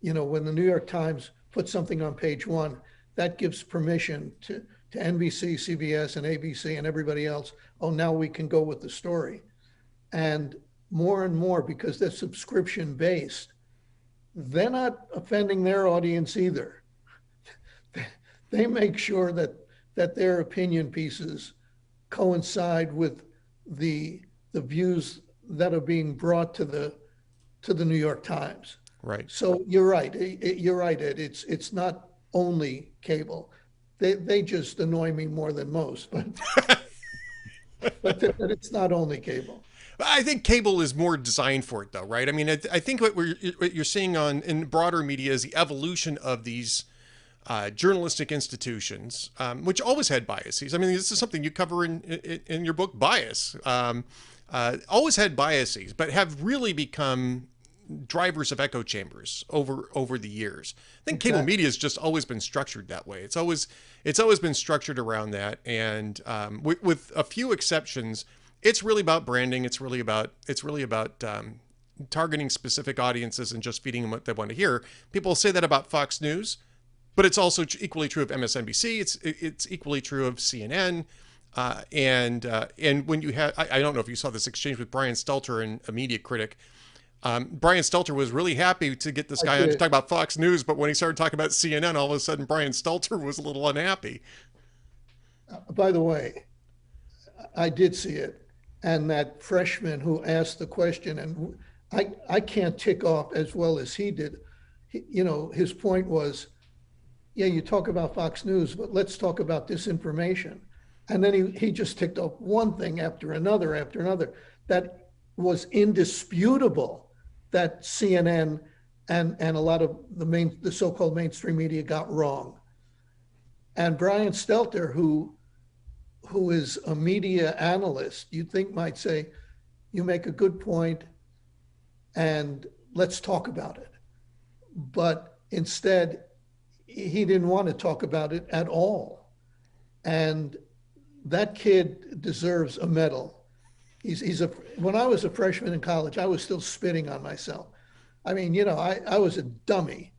when the New York Times puts something on page one, that gives permission to NBC, CBS, and ABC, and everybody else. Oh, now we can go with the story. And more, because they're subscription based, they're not offending their audience either. They make sure that their opinion pieces coincide with the views that are being brought to the New York Times. Right. So you're right. You're right, Ed. It's not only cable. They just annoy me more than most, but but it's not only cable. I think cable is more designed for it, though, right? I mean, I think what you're seeing in broader media is the evolution of these journalistic institutions, which always had biases. I mean, this is something you cover in your book, Bias. Always had biases, but have really become drivers of echo chambers over the years. I think cable media has just always been structured that way. It's always been structured around that, and with a few exceptions, it's really about branding. It's really about targeting specific audiences and just feeding them what they want to hear. People say that about Fox News, but it's also equally true of MSNBC. It's equally true of CNN. And when you had, I don't know if you saw this exchange with Brian Stelter, and a media critic. Brian Stelter was really happy to get this guy on to talk about Fox News, but when he started talking about CNN, all of a sudden Brian Stelter was a little unhappy. By the way, I did see it. And that freshman who asked the question, and I can't tick off as well as he did. His point was, yeah, you talk about Fox News, but let's talk about disinformation. And then he just ticked off one thing after another, that was indisputable that CNN and a lot of the so-called mainstream media got wrong. And Brian Stelter, who is a media analyst, you'd think might say, you make a good point and let's talk about it. But instead, he didn't want to talk about it at all. And that kid deserves a medal. When I was a freshman in college, I was still spitting on myself. I mean, I was a dummy,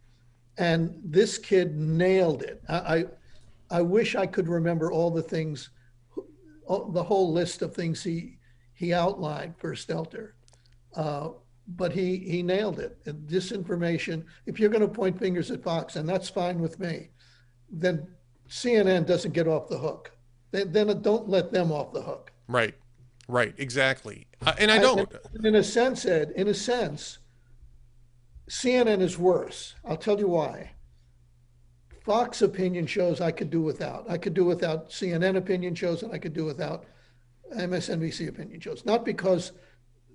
and this kid nailed it. I wish I could remember all the things, the whole list of things he outlined for Stelter, but he nailed it. And disinformation, if you're going to point fingers at Fox, and that's fine with me, then CNN doesn't get off the hook. Then don't let them off the hook. Right, exactly. And I don't. In a sense, Ed, CNN is worse. I'll tell you why. Fox opinion shows I could do without. I could do without CNN opinion shows, and I could do without MSNBC opinion shows. Not because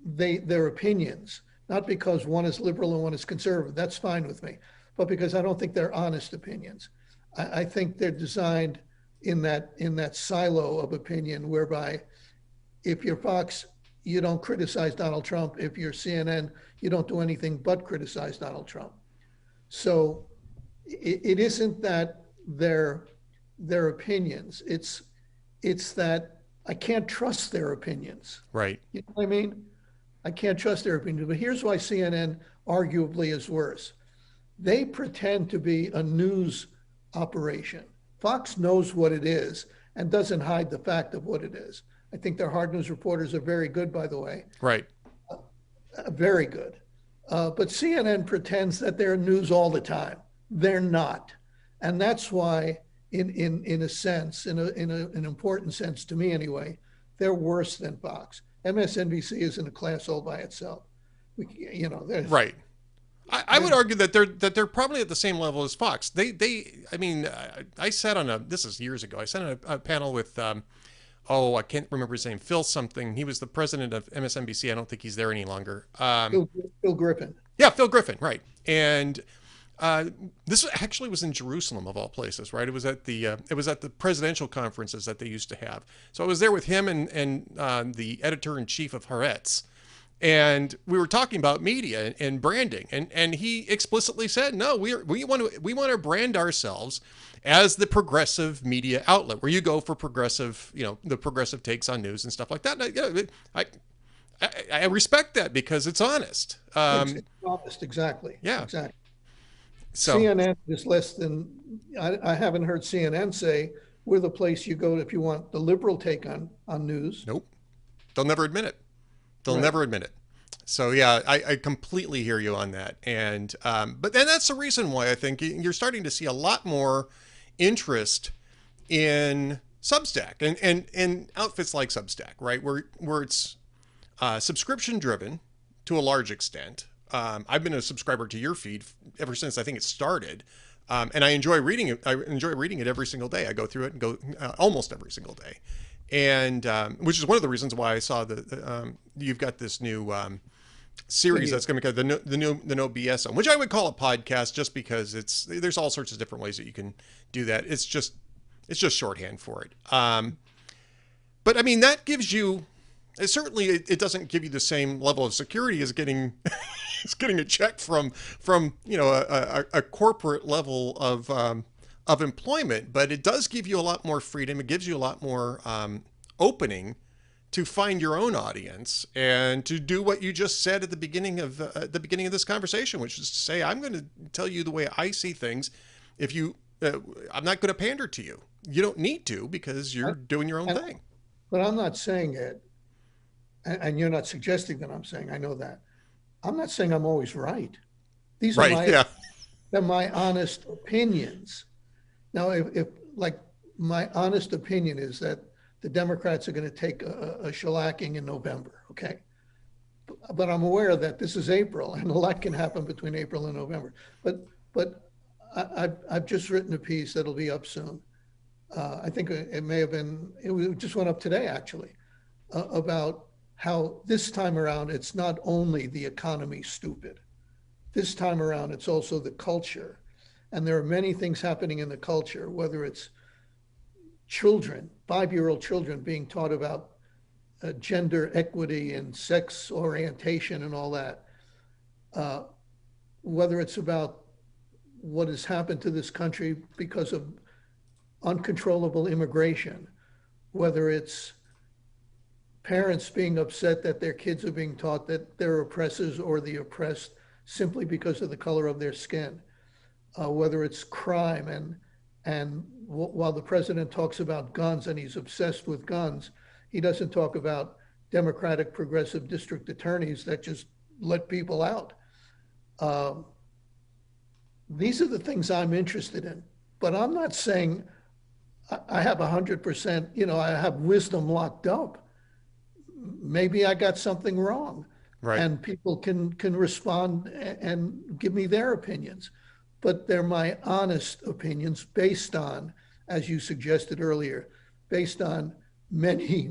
they're opinions, not because one is liberal and one is conservative. That's fine with me. But because I don't think they're honest opinions. I think they're designed in that silo of opinion whereby if you're Fox, you don't criticize Donald Trump. If you're CNN, you don't do anything but criticize Donald Trump. So it isn't that they're opinions. It's that I can't trust their opinions. Right. You know what I mean? I can't trust their opinions. But here's why CNN arguably is worse. They pretend to be a news operation. Fox knows what it is and doesn't hide the fact of what it is. I think their hard news reporters are very good, by the way. Right. Very good. But CNN pretends that they're news all the time. They're not. And that's why, in a sense, in an important sense to me anyway, they're worse than Fox. MSNBC is in a class all by itself. Right. I would argue that they're probably at the same level as Fox. I sat on this is years ago. I sat on a panel with I can't remember his name, Phil something. He was the president of MSNBC. I don't think he's there any longer. Phil Griffin. Yeah, Phil Griffin, right. And this actually was in Jerusalem of all places, right? It was at the presidential conferences that they used to have. So I was there with him and the editor-in-chief of Haaretz. And we were talking about media and branding, and he explicitly said, "No, we want to brand ourselves as the progressive media outlet, where you go for progressive, the progressive takes on news and stuff like that." And I respect that because it's honest. It's honest, exactly. Yeah, exactly. So CNN is less than. I haven't heard CNN say we're the place you go if you want the liberal take on news. Nope, they'll never admit it. They'll never admit it. So yeah, I completely hear you on that. And but then that's the reason why I think you're starting to see a lot more interest in Substack and outfits like Substack, right? Where it's subscription driven to a large extent. I've been a subscriber to your feed ever since I think it started. And I enjoy reading it. I enjoy reading it every single day. I go through it and go almost every single day. And which is one of the reasons why I saw you've got this new series that's going to be called the No BS Zone, which I would call a podcast just because there's all sorts of different ways that you can do that. It's just shorthand for it. But I mean, that gives you, certainly it doesn't give you the same level of security as getting a check from a corporate level of employment, but it does give you a lot more freedom. It gives you a lot more opening to find your own audience and to do what you just said at the beginning of this conversation, which is to say, I'm going to tell you the way I see things. If you, I'm not going to pander to you. You don't need to, because you're doing your own thing. But I'm not saying it, and you're not suggesting that I'm saying, I know that. I'm not saying I'm always right. These are they're my honest opinions. Now, if like my honest opinion is that the Democrats are going to take a shellacking in November, okay? But I'm aware that this is April, and a lot can happen between April and November. But I've just written a piece that'll be up soon. I think it may have been, it just went up today, actually, about how this time around, it's not only the economy stupid. This time around, it's also the culture. And there are many things happening in the culture, whether it's children, 5-year-old children being taught about gender equity and sex orientation and all that, whether it's about what has happened to this country because of uncontrollable immigration, whether it's parents being upset that their kids are being taught that they're oppressors or the oppressed simply because of the color of their skin, whether it's crime. And while the president talks about guns and he's obsessed with guns, he doesn't talk about Democratic progressive district attorneys that just let people out. These are the things I'm interested in, but I'm not saying I have 100%, I have wisdom locked up. Maybe I got something wrong, right? And people can respond and give me their opinions, but they're my honest opinions based on, as you suggested earlier, based on many,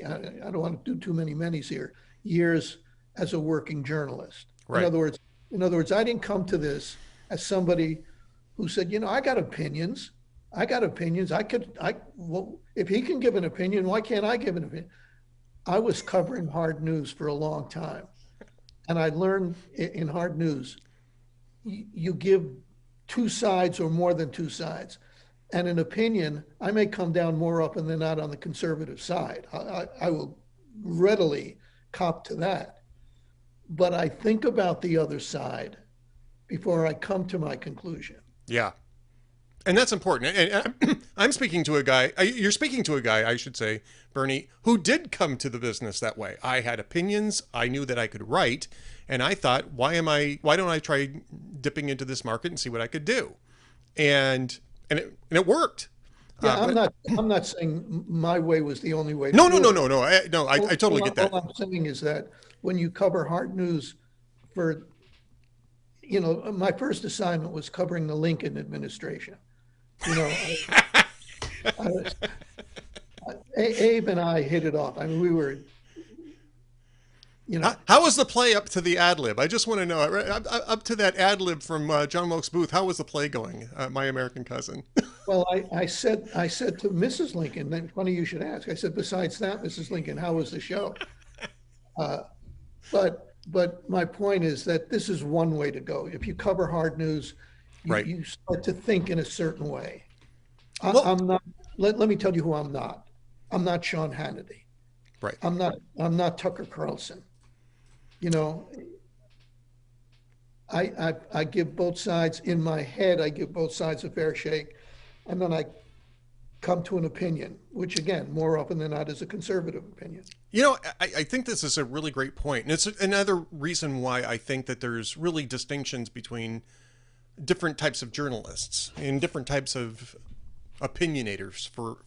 I don't want to do too many manys here, years as a working jourналist. Right. In other words, I didn't come to this as somebody who said, I got opinions. Well, if he can give an opinion, why can't I give an opinion? I was covering hard news for a long time. And I learned in hard news, you give two sides or more than two sides. And an opinion, I may come down more often than not on the conservative side. I will readily cop to that. But I think about the other side before I come to my conclusion. Yeah. And that's important. And I'm speaking to a guy, you're speaking to a guy, I should say, Bernie, who did come to the business that way. I had opinions. I knew that I could write. And I thought, why don't I try dipping into this market and see what I could do? And it worked. Yeah, I'm not saying my way was the only way. No. I totally get that. All I'm saying is that when you cover hard news for, my first assignment was covering the Lincoln administration. Abe and I hit it off. I mean, we were, How was the play up to the ad lib? I just want to know, up to that ad lib from John Wilkes Booth, how was the play going, My American Cousin? Well, I said to Mrs. Lincoln, funny you should ask, I said, besides that, Mrs. Lincoln, how was the show? But my point is that this is one way to go. If you cover hard news, you start to think in a certain way. I'm not. Let me tell you who I'm not. I'm not Sean Hannity. Right. I'm not Tucker Carlson. I give both sides in my head. I give both sides a fair shake, and then I come to an opinion, which again, more often than not, is a conservative opinion. I think this is a really great point. And it's another reason why I think that there's really distinctions between different types of journalists and different types of opinionators, for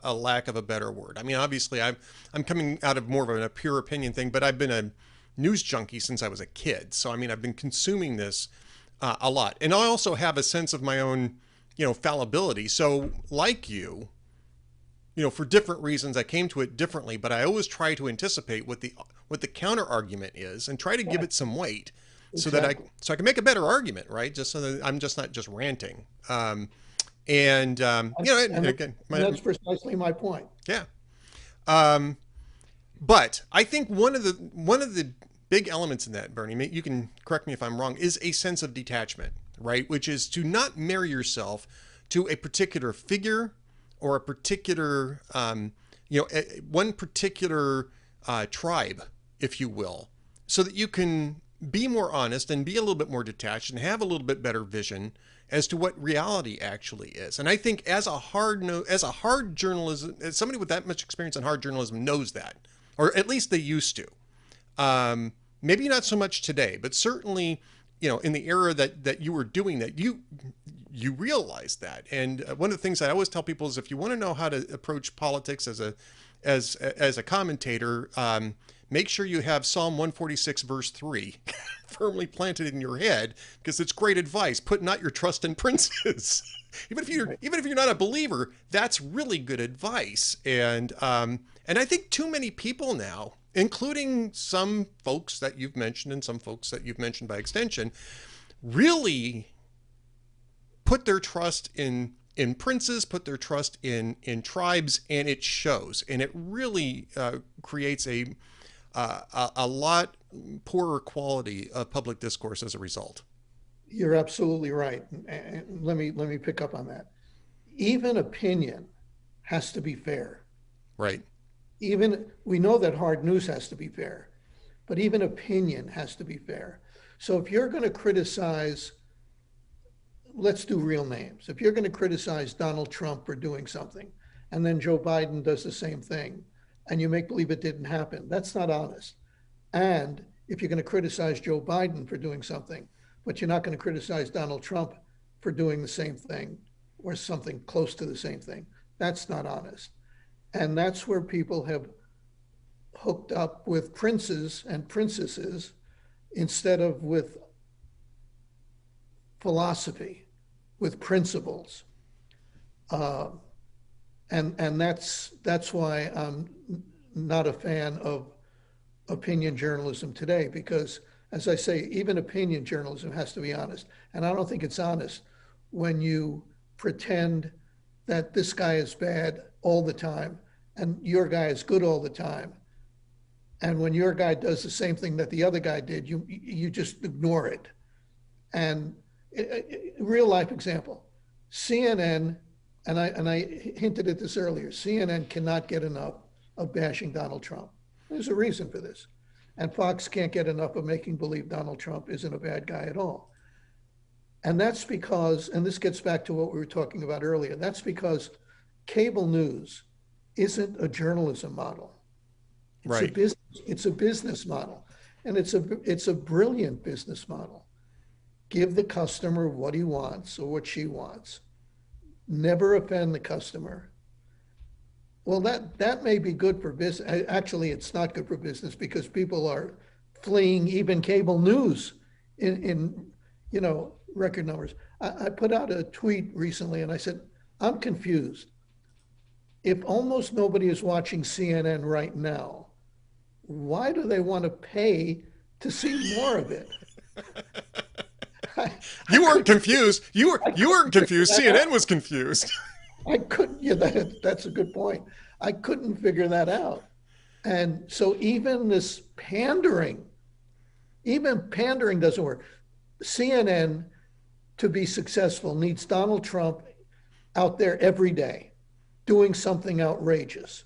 a lack of a better word. I mean, obviously, I'm coming out of more of a pure opinion thing, but I've been a news junkie since I was a kid. So, I mean, I've been consuming this a lot. And I also have a sense of my own, fallibility. So, like for different reasons, I came to it differently, but I always try to anticipate what what the counter argument is and try to give it some weight, so Exactly. that I can make a better argument, right? Just so that I'm just not just ranting. And again, And that's precisely my point. yeah. But I think one of the big elements in that, Bernie, you can correct me if I'm wrong, is a sense of detachment, right? Which is to not marry yourself to a particular figure or a particular, one particular tribe, if you will, so that you can be more honest and be a little bit more detached and have a little bit better vision as to what reality actually is. And I think as a hard journalism, as somebody with that much experience in hard journalism knows that, or at least they used to. Maybe not so much today, but certainly, in the era that you were doing that, you realized that. And one of the things I always tell people is, if you want to know how to approach politics as a commentator, make sure you have Psalm 146 verse 3 firmly planted in your head, because it's great advice. Put not your trust in princes. Even if you're not a believer, that's really good advice. And I think too many people now, including some folks that you've mentioned and some folks that you've mentioned by extension, really put their trust in princes, put their trust in tribes, and it shows. And it really creates a lot poorer quality of public discourse as a result. You're absolutely right. And let me pick up on that. Even opinion has to be fair. Right. Even we know that hard news has to be fair, but even opinion has to be fair. So if you're going to criticize, let's do real names. If you're going to criticize Donald Trump for doing something, and then Joe Biden does the same thing, and you make believe it didn't happen, that's not honest. And if you're going to criticize Joe Biden for doing something, but you're not going to criticize Donald Trump for doing the same thing or something close to the same thing, that's not honest. And that's where people have hooked up with princes and princesses instead of with philosophy, with principles. And that's why I'm not a fan of opinion journalism today, because, as I say, even opinion journalism has to be honest. And I don't think it's honest when you pretend that this guy is bad all the time and your guy is good all the time. And when your guy does the same thing that the other guy did, you just ignore it. And real life example, CNN, and I hinted at this earlier, CNN cannot get enough of bashing Donald Trump. There's a reason for this. And Fox can't get enough of making believe Donald Trump isn't a bad guy at all. And that's because, and this gets back to what we were talking about earlier, that's because cable news isn't a journalism model. It's right. It's a business model. And it's a brilliant business model. Give the customer what he wants or what she wants. Never offend the customer. Well, that may be good for business. Actually, it's not good for business because people are fleeing even cable news in record numbers. I put out a tweet recently and I said, I'm confused. If almost nobody is watching CNN right now, why do they want to pay to see more of it? You weren't confused. You weren't confused. CNN was confused. I couldn't. Yeah, that's a good point. I couldn't figure that out. And so even this pandering doesn't work. CNN, to be successful, needs Donald Trump out there every day doing something outrageous.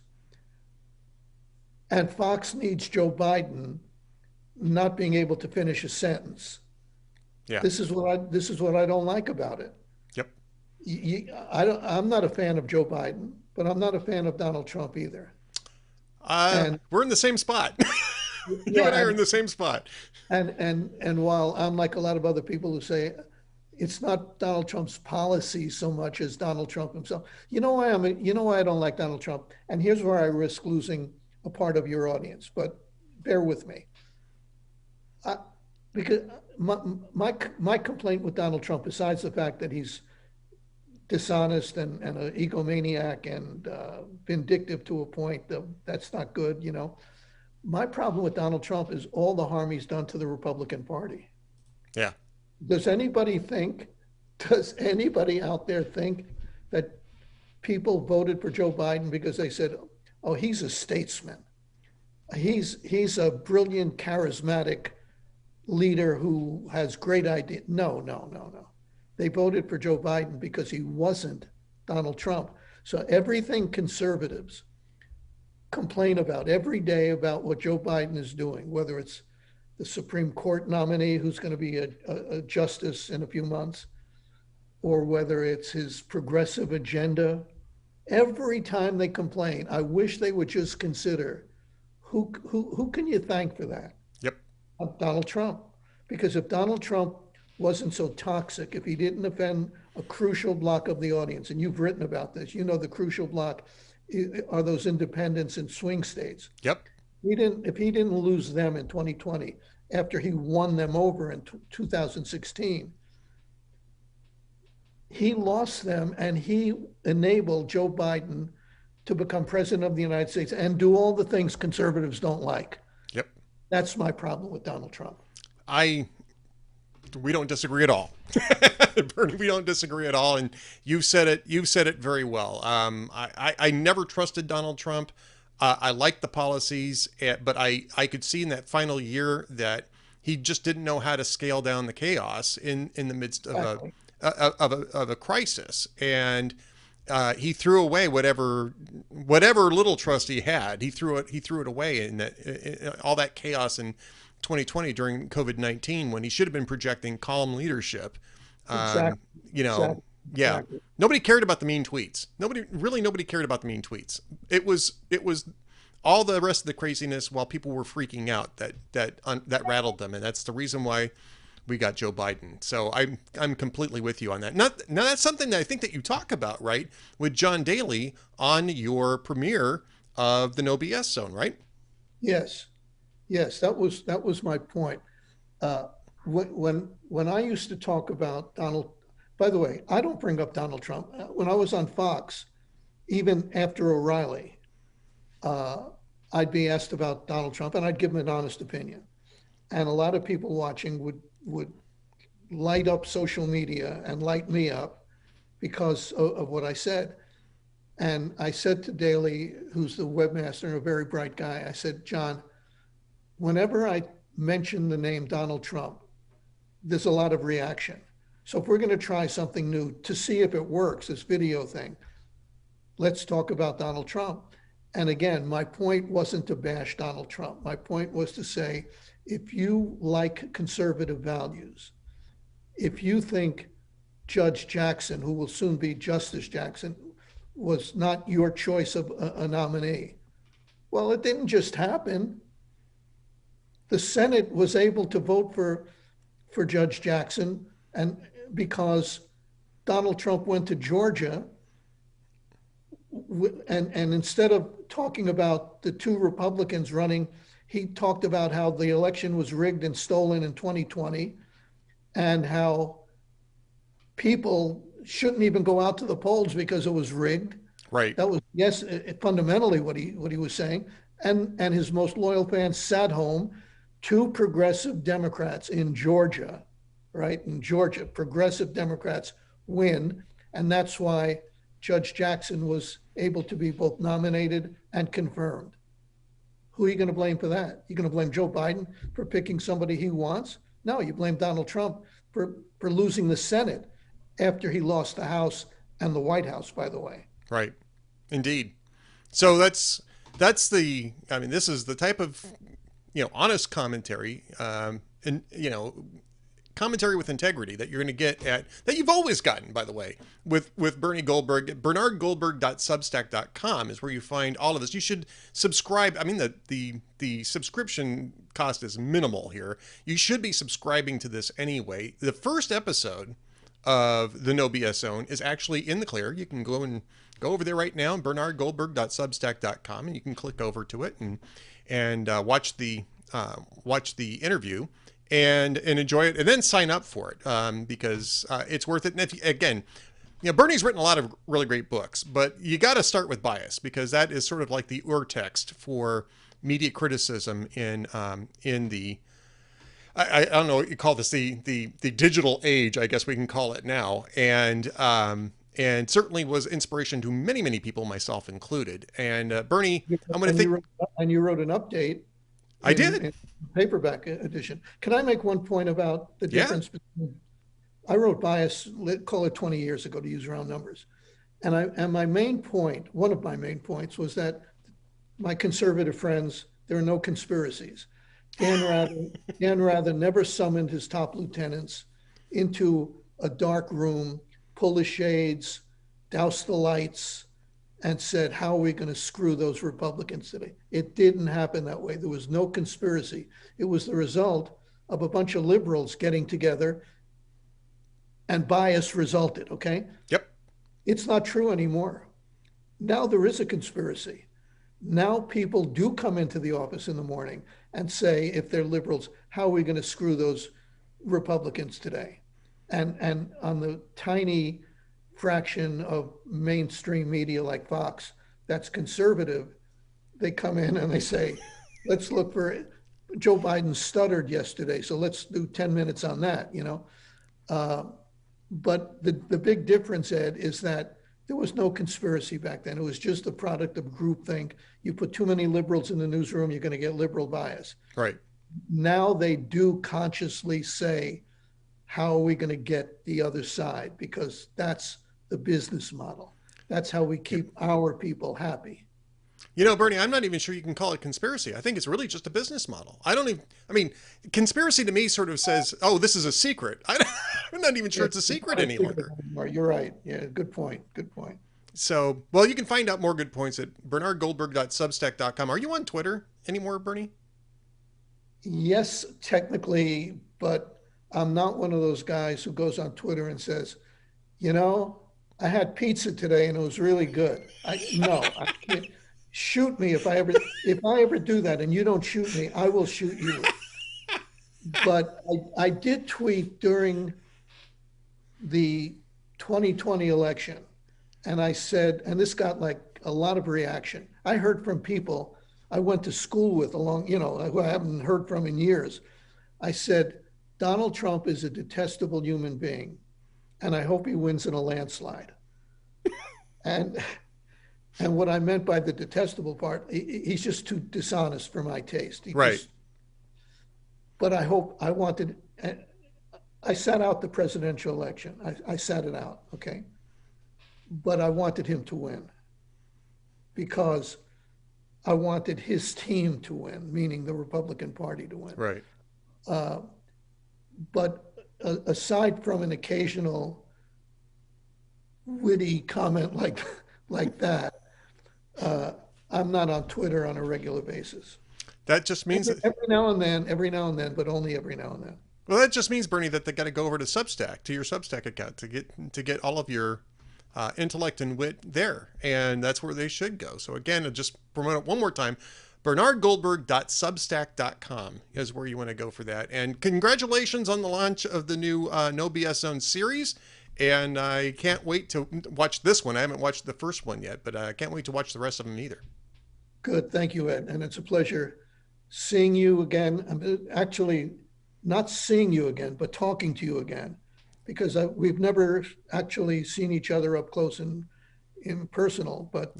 And Fox needs Joe Biden not being able to finish a sentence. Yeah. This is what I don't like about it. Yep. I'm not a fan of Joe Biden, but I'm not a fan of Donald Trump either. We're in the same spot. You and I are in the same spot. And while I'm like a lot of other people who say it's not Donald Trump's policy so much as Donald Trump himself. You know why I don't like Donald Trump? And here's where I risk losing a part of your audience, but bear with me. Because my complaint with Donald Trump, besides the fact that he's dishonest and an egomaniac and vindictive to a point, that's not good, My problem with Donald Trump is all the harm he's done to the Republican Party. Yeah. Does anybody out there think that people voted for Joe Biden because they said, oh, he's a statesman. He's a brilliant, charismatic leader who has great ideas. No. They voted for Joe Biden because he wasn't Donald Trump. So everything conservatives complain about every day about what Joe Biden is doing, whether it's the Supreme Court nominee who's going to be a justice in a few months, or whether it's his progressive agenda. Every time they complain, I wish they would just consider who can you thank for that? Yep. Donald Trump. Because if Donald Trump wasn't so toxic, if he didn't offend a crucial block of the audience, and you've written about this, you know the crucial block are those independents in swing states. Yep. If he didn't lose them in 2020, after he won them over in 2016, he lost them, and he enabled Joe Biden to become president of the United States and do all the things conservatives don't like. Yep. That's my problem with Donald Trump. We don't disagree at all. Bernie, we don't disagree at all. And you've said it very well. I never trusted Donald Trump. I liked the policies, but I could see in that final year that he just didn't know how to scale down the chaos in the midst of a crisis. And he threw away whatever little trust he had. He threw it away in all that chaos in 2020 during COVID-19, when he should have been projecting calm leadership. Exactly. Yeah. Exactly. Nobody cared about the mean tweets. Nobody cared about the mean tweets. It was all the rest of the craziness while people were freaking out that rattled them, and that's the reason why we got Joe Biden. So I'm completely with you on that. Now that's something that I think that you talk about, right, with John Daly on your premiere of the No BS Zone, right? Yes, that was my point. When I used to talk about Donald, by the way, I don't bring up Donald Trump. When I was on Fox, even after O'Reilly, I'd be asked about Donald Trump, and I'd give him an honest opinion. And a lot of people watching would light up social media and light me up because of what I said. And I said to Daly, who's the webmaster and a very bright guy, I said, John, whenever I mention the name Donald Trump, there's a lot of reaction. So if we're going to try something new to see if it works, this video thing, let's talk about Donald Trump. And again, my point wasn't to bash Donald Trump. My point was to say, if you like conservative values, if you think Judge Jackson, who will soon be Justice Jackson, was not your choice of a nominee, well, it didn't just happen. The Senate was able to vote for Judge Jackson, and because Donald Trump went to Georgia, and instead of talking about the two Republicans running, he talked about how the election was rigged and stolen in 2020, and how people shouldn't even go out to the polls because it was rigged. Right. That was, yes, fundamentally what he was saying. And his most loyal fans sat home. Two progressive Democrats in Georgia, right? In Georgia, progressive Democrats win. And that's why Judge Jackson was able to be both nominated and confirmed. Who are you going to blame for that? You going to blame Joe Biden for picking somebody he wants? No, you blame Donald Trump for losing the Senate after he lost the House and the White House, by the way. Right. Indeed. So this is the type of, honest commentary, and, commentary with integrity that you're going to get that you've always gotten, by the way, with Bernie Goldberg. BernardGoldberg.substack.com is where you find all of this. You should subscribe. I mean, the subscription cost is minimal here. You should be subscribing to this anyway. The first episode of the No BS Zone is actually in the clear. You can go over there right now, BernardGoldberg.substack.com, and you can click over to it and watch the interview and enjoy it, and then sign up for it because it's worth it. And Bernie's written a lot of really great books, but you got to start with bias, because that is sort of like the urtext for media criticism in the I don't know what you call this, the digital age, I guess we can call it now, and certainly was inspiration to many people, myself included. And Bernie, I'm going to think. You wrote an update. I did. In paperback edition. Can I make one point about the difference between? I wrote Bias, call it 20 years ago, to use round numbers, and my main point, one of my main points, was that my conservative friends, there are no conspiracies. Dan Rather never summoned his top lieutenants into a dark room, pull the shades, douse the lights, and said, how are we going to screw those Republicans today? It didn't happen that way. There was no conspiracy. It was the result of a bunch of liberals getting together, and bias resulted, okay? Yep. It's not true anymore. Now there is a conspiracy. Now people do come into the office in the morning and say, if they're liberals, how are we going to screw those Republicans today? And on the tiny fraction of mainstream media like Fox that's conservative, they come in and they say, let's look for Joe Biden stuttered yesterday, so let's do 10 minutes on that, you know? But the big difference, Ed, is that there was no conspiracy back then. It was just a product of groupthink. You put too many liberals in the newsroom, you're going to get liberal bias. Right. Now they do consciously say, how are we going to get the other side? Because that's the business model. That's how we keep our people happy. You know, Bernie, I'm not even sure you can call it conspiracy. I think it's really just a business model. I mean, conspiracy to me sort of says, oh, this is a secret. I'm not even sure it's a secret any longer. You're right. Yeah, good point. Good point. So, well, you can find out more good points at bernardgoldberg.substack.com. Are you on Twitter anymore, Bernie? Yes, technically, but I'm not one of those guys who goes on Twitter and says, you know, I had pizza today and it was really good. I can't. Shoot me if I ever do that, and you don't shoot me, I will shoot you. But I did tweet during the 2020 election, and I said, and this got like a lot of reaction. I heard from people I went to school with who I haven't heard from in years. I said, Donald Trump is a detestable human being, and I hope he wins in a landslide. And what I meant by the detestable part, he's just too dishonest for my taste. Right. But I sat out the presidential election. I sat it out, okay? But I wanted him to win because I wanted his team to win, meaning the Republican Party to win. Right. But aside from an occasional witty comment like that, I'm not on Twitter on a regular basis. That just means every now and then, but only every now and then. Well, that just means, Bernie, that they got to go over to Substack, to your Substack account, to get all of your intellect and wit there, and that's where they should go. So again, I'll just promote it one more time. bernardgoldberg.substack.com is where you want to go for that. And congratulations on the launch of the new No BS Zone series. And I can't wait to watch this one. I haven't watched the first one yet, but I can't wait to watch the rest of them either. Good. Thank you, Ed. And it's a pleasure seeing you again. I'm actually not seeing you again, but talking to you again, because we've never actually seen each other up close and in personal. But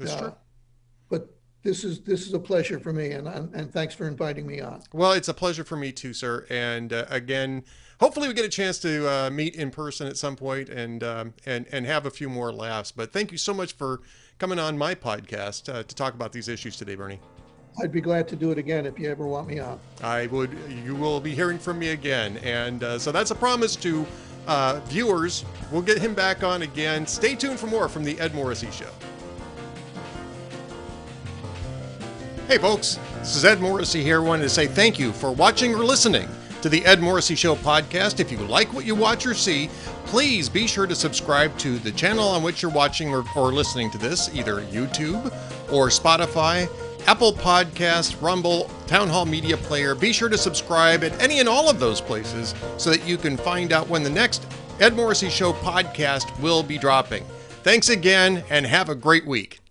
this is a pleasure for me, and thanks for inviting me on. Well, it's a pleasure for me too, sir. And again, hopefully we get a chance to meet in person at some point and have a few more laughs. But thank you so much for coming on my podcast to talk about these issues today, Bernie. I'd be glad to do it again if you ever want me on. You will be hearing from me again. And so that's a promise to viewers. We'll get him back on again. Stay tuned for more from the Ed Morrissey Show. Hey folks, this is Ed Morrissey here. I wanted to say thank you for watching or listening to the Ed Morrissey Show podcast. If you like what you watch or see, please be sure to subscribe to the channel on which you're watching or listening to this, either YouTube or Spotify, Apple Podcast, Rumble, Town Hall Media Player. Be sure to subscribe at any and all of those places so that you can find out when the next Ed Morrissey Show podcast will be dropping. Thanks again, and have a great week.